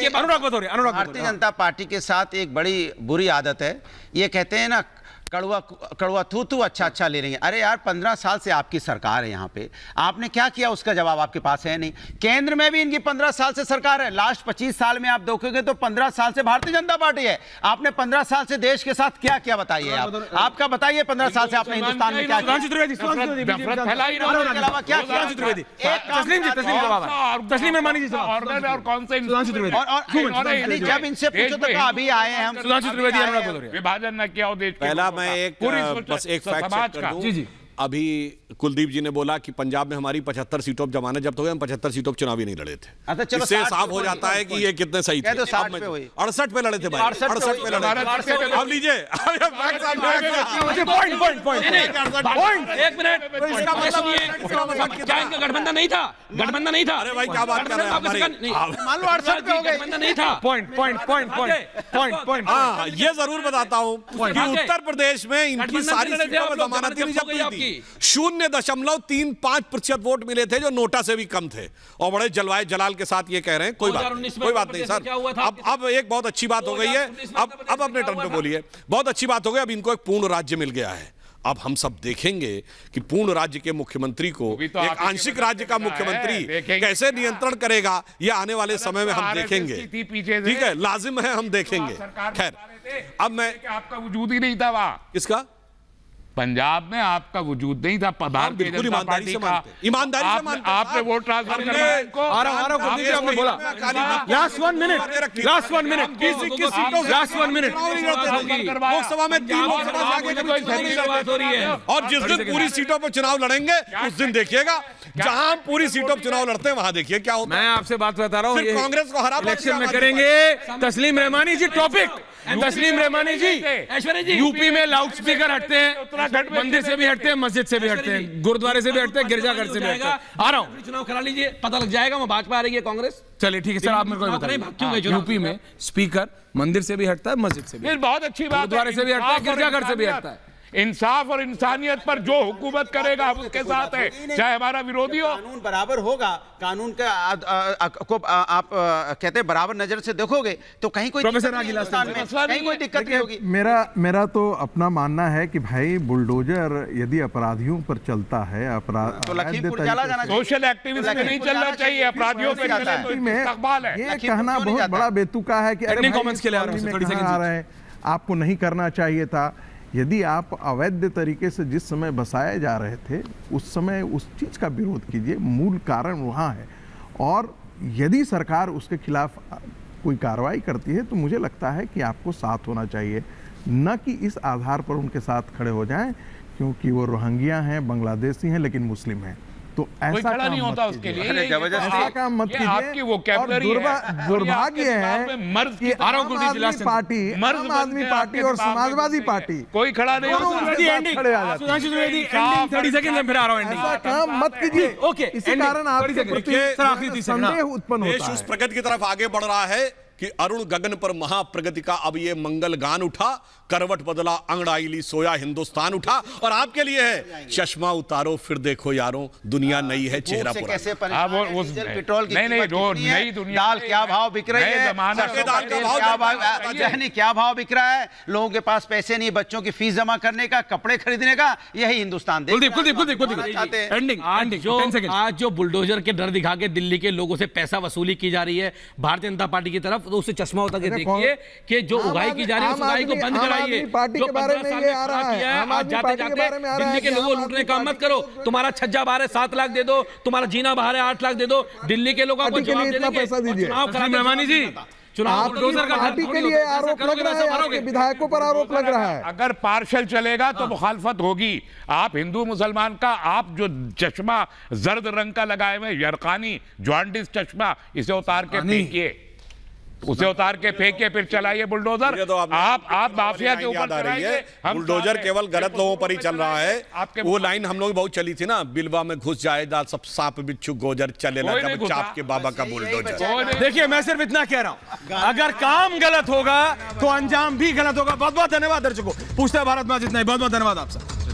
अनुराग भदौरिया भारतीय जनता पार्टी के साथ एक बड़ी बुरी आदत है, ये कहते हैं ना कड़वा थू अच्छा ले लेंगे। अरे यार 15 साल से आपकी सरकार है यहाँ पे, आपने क्या किया उसका जवाब आपके पास है नहीं। केंद्र में भी इनकी 15 साल से सरकार है। लास्ट 25 साल में आप देखोगे तो 15 साल से भारतीय जनता पार्टी है। आपने 15 साल से देश के साथ क्या क्या बताइए? आपका बताइए 15 साल से आपने हिंदुस्तान में क्या किया? जब इनसे पूछो तो अभी आए हैं हम। विभाजन न किया देश। पहला मैं बस एक फैक्ट चेक कर दूं। अभी कुलदीप जी ने बोला कि पंजाब में हमारी 75 सीटों पर जमानत जब्त हो गए, हम 75 सीटों पर चुनाव ही नहीं लड़े थे। इससे साफ हो जाता है कि ये कितने सही थे। 68 पे लड़े थे भाई, 68 पे लड़े। अब लीजिए एक मिनट, क्या इनका गठबंधन नहीं था? गठबंधन नहीं था। अरे भाई क्या बात कर रहे हैं? मान लो 68 पे हो गए। गठबंधन नहीं था। पॉइंट हाँ ये जरूर बताता हूँ कि उत्तर प्रदेश में इनकी सारी सीटों पर जमानत ही नहीं जब्त हुई थी। 0.35% वोट मिले थे जो नोटा से भी कम थे, और बड़े जलवाए जलाल के साथ ये कह रहे हैं कोई बात नहीं सर। अब एक बहुत अच्छी बात हो गई है। अब अपने टर्न पे बोलिए। बहुत अच्छी बात हो गई, अब इनको एक पूर्ण राज्य मिल गया है। अब हम सब देखेंगे कि पूर्ण राज्य के मुख्यमंत्री को एक आंशिक राज्य का मुख्यमंत्री कैसे नियंत्रण करेगा, ये आने वाले समय में हम देखेंगे। ठीक है, लाजिम है, हम देखेंगे। खैर अब मैं आपका वजूद ही नहीं था वहां। किसका? पंजाब में आपका वजूद नहीं था। भारतीय जनता पार्टी का ईमानदारी से मानते हैं। आपने वोट ट्रांसफर करवाया इनको। आपने बोला लास्ट 1 मिनट लोकसभा में 3 और जिस दिन पूरी सीटों पर चुनाव लड़ेंगे उस दिन देखिएगा, जहां हम पूरी सीटों पर चुनाव लड़ते हैं वहां देखिए क्या होता है। मैं आपसे बात बता रहा हूँ, कांग्रेस को हरा इलेक्शन में करेंगे। तस्लीम रहमानी जी टॉपिक, तस्लीम रहमानी जी, ऐश्वर्या जी, यूपी में लाउड स्पीकर हटते हैं, मंदिर से भी हटते हैं, मस्जिद से भी हटते हैं, गुरुद्वारे से भी हटते हैं, गिरजाघर से भी हटते हैं। आ रहा हूँ, चुनाव करा लीजिए, पता लग जाएगा वो भाजपा आ रही है कांग्रेस। चलिए ठीक है सर, आप मेरे को बताइए यूपी में स्पीकर मंदिर से भी हटता है, मस्जिद से भी, बहुत अच्छी बात, गुरुद्वारे से भी हटता है, गिरजाघर से भी हटता है। इंसाफ और इंसानियत पर जो हुकूमत करेगा हम उसके साथ है, चाहे हमारा विरोधी हो। कानून बराबर होगा, कानून का को आप कहते हैं बराबर नजर से देखोगे तो कहीं कोई दिक्कत नहीं होगी। मेरा तो अपना मानना है कि भाई बुलडोजर यदि अपराधियों पर चलता है, अपराध तो लखीमपुर चला जाना चाहिए। सोशल एक्टिविस्ट में नहीं चलना चाहिए, अपराधियों पे चले तो इस्तकबाल है। ये कहना बहुत बड़ा बेतुका है कि अरे कमेंट्स के लिए आ रहे हैं, आपको नहीं करना चाहिए था। यदि आप अवैध तरीके से जिस समय बसाए जा रहे थे उस समय उस चीज़ का विरोध कीजिए, मूल कारण वहाँ है। और यदि सरकार उसके खिलाफ कोई कार्रवाई करती है तो मुझे लगता है कि आपको साथ होना चाहिए, न कि इस आधार पर उनके साथ खड़े हो जाएं क्योंकि वो रोहिंग्या हैं, बांग्लादेशी हैं, लेकिन मुस्लिम हैं। तो कोई ऐसा खड़ा काम नहीं मत होता कीजिए। उसके लिए। अरे जबरदस्ती ऐसा काम मत ये कीजिए। आपकी vocabulary और है। और ये दुर्भाग्य आपके दिमाग है में मर्द कि की आम आदमी पार्टी, मर्द आम बन आदमी के पार्टी आपके और दिमाग में समाजवादी घुस गए। पार्टी कोई खड़ा नहीं दोनों होता। उसके साथ खड़े आ जाते हैं। सुधांशु द्विवेदी, साफ एंडिंग 30 सेकंड में फिर आ रहा हूं एंडिंग। ऐसा काम मत कीजिए। ओके, इसी ending, कारण आपके 30 सेकंड। प्रति सर, आखिरी 30 सेकंड, संदेह उत्पन्न देश होता उस है। प्रगति की तरफ आगे बढ़ रहा है कि अरुण गगन पर महाप्रगति का अब ये मंगल गान उठा, करवट बदला अंगड़ाई ली सोया हिंदुस्तान उठा। और आपके लिए है चश्मा उतारो फिर देखो यारों, दुनिया नई है चेहरा से पुराना। कैसे हाँ, परेशान वो है, डीजल पेट्रोल की नहीं, कीमत कितनी है, नई दुनिया दाल में क्या भाव बिक रही नए है, जमाने सरसों का का दाल का तेल भाव क्या बताइए। भाव, यानी क्या भाव बिक रहा है, लोगों के पास पैसे नहीं, बच्चों की फीस जमा करने का, कपड़े खरीदने का, यही हिंदुस्तान कुलदीप चाहते हैं। एंडिंग आज जो बुलडोजर के डर दिखा के दिल्ली के लोगों से पैसा वसूली की जा रही है भारतीय जनता पार्टी की तरफ, तो उससे चश्मा उतार के देखिए कि जो उगाई की जा रही है उस उगाई को बंद कराइए। पार्टी जो के बारे 15 में साल ये में आ खड़ा रहा है, किया है, आम आज आदमी जाते पार्टी के बारे में आ जाते रहा है दिल्ली के कि लोगों आम लूटने आदमी का मत पार्टी करो। के तुम्हारा छज्जा बाहर है 7 लाख दे दो, तुम्हारा जीना बाहर है 8 लाख दे दो, दिल्ली के लोगों को पार्टी के जवाब लिए दे इतना देंगे। पैसा दीजिए। चुनाव करा के मेहमानी जी, चुनाव आपकी पार्टी के लिए आरोप लग रहा है, आपके विधायकों पर आरोप लग रहा है। अगर पार्शल चलेगा तो मुखालफत होगी। आप हिंदू मुसलमान का, आप जो चश्मा जर्द रंग का लगाए हुए यरकानी जॉन्डिस चश्मा, इसे उतार के फेंकिए, उसे उतार के फेंकिए, फिर चलाइए बुलडोजर। ये तो आप माफिया के ऊपर याद आ रही है, चलाइए। बुलडोजर केवल गलत लोगों पर ही चल रहा है। वो लाइन हम लोग बहुत चली थी ना, बिलवा में घुस जाएगा सब सांप बिच्छू गोजर चलेगा कोई नहीं जब घुसा। चाप के बाबा का बुलडोजर। देखिए, मैं सिर्फ इतना कह रहा हूं, अगर काम गलत होगा तो अंजाम भी गलत होगा। बहुत बहुत धन्यवाद दर्शकों। पूछता है भारत में आज इतना ही। बहुत बहुत धन्यवाद आपसे।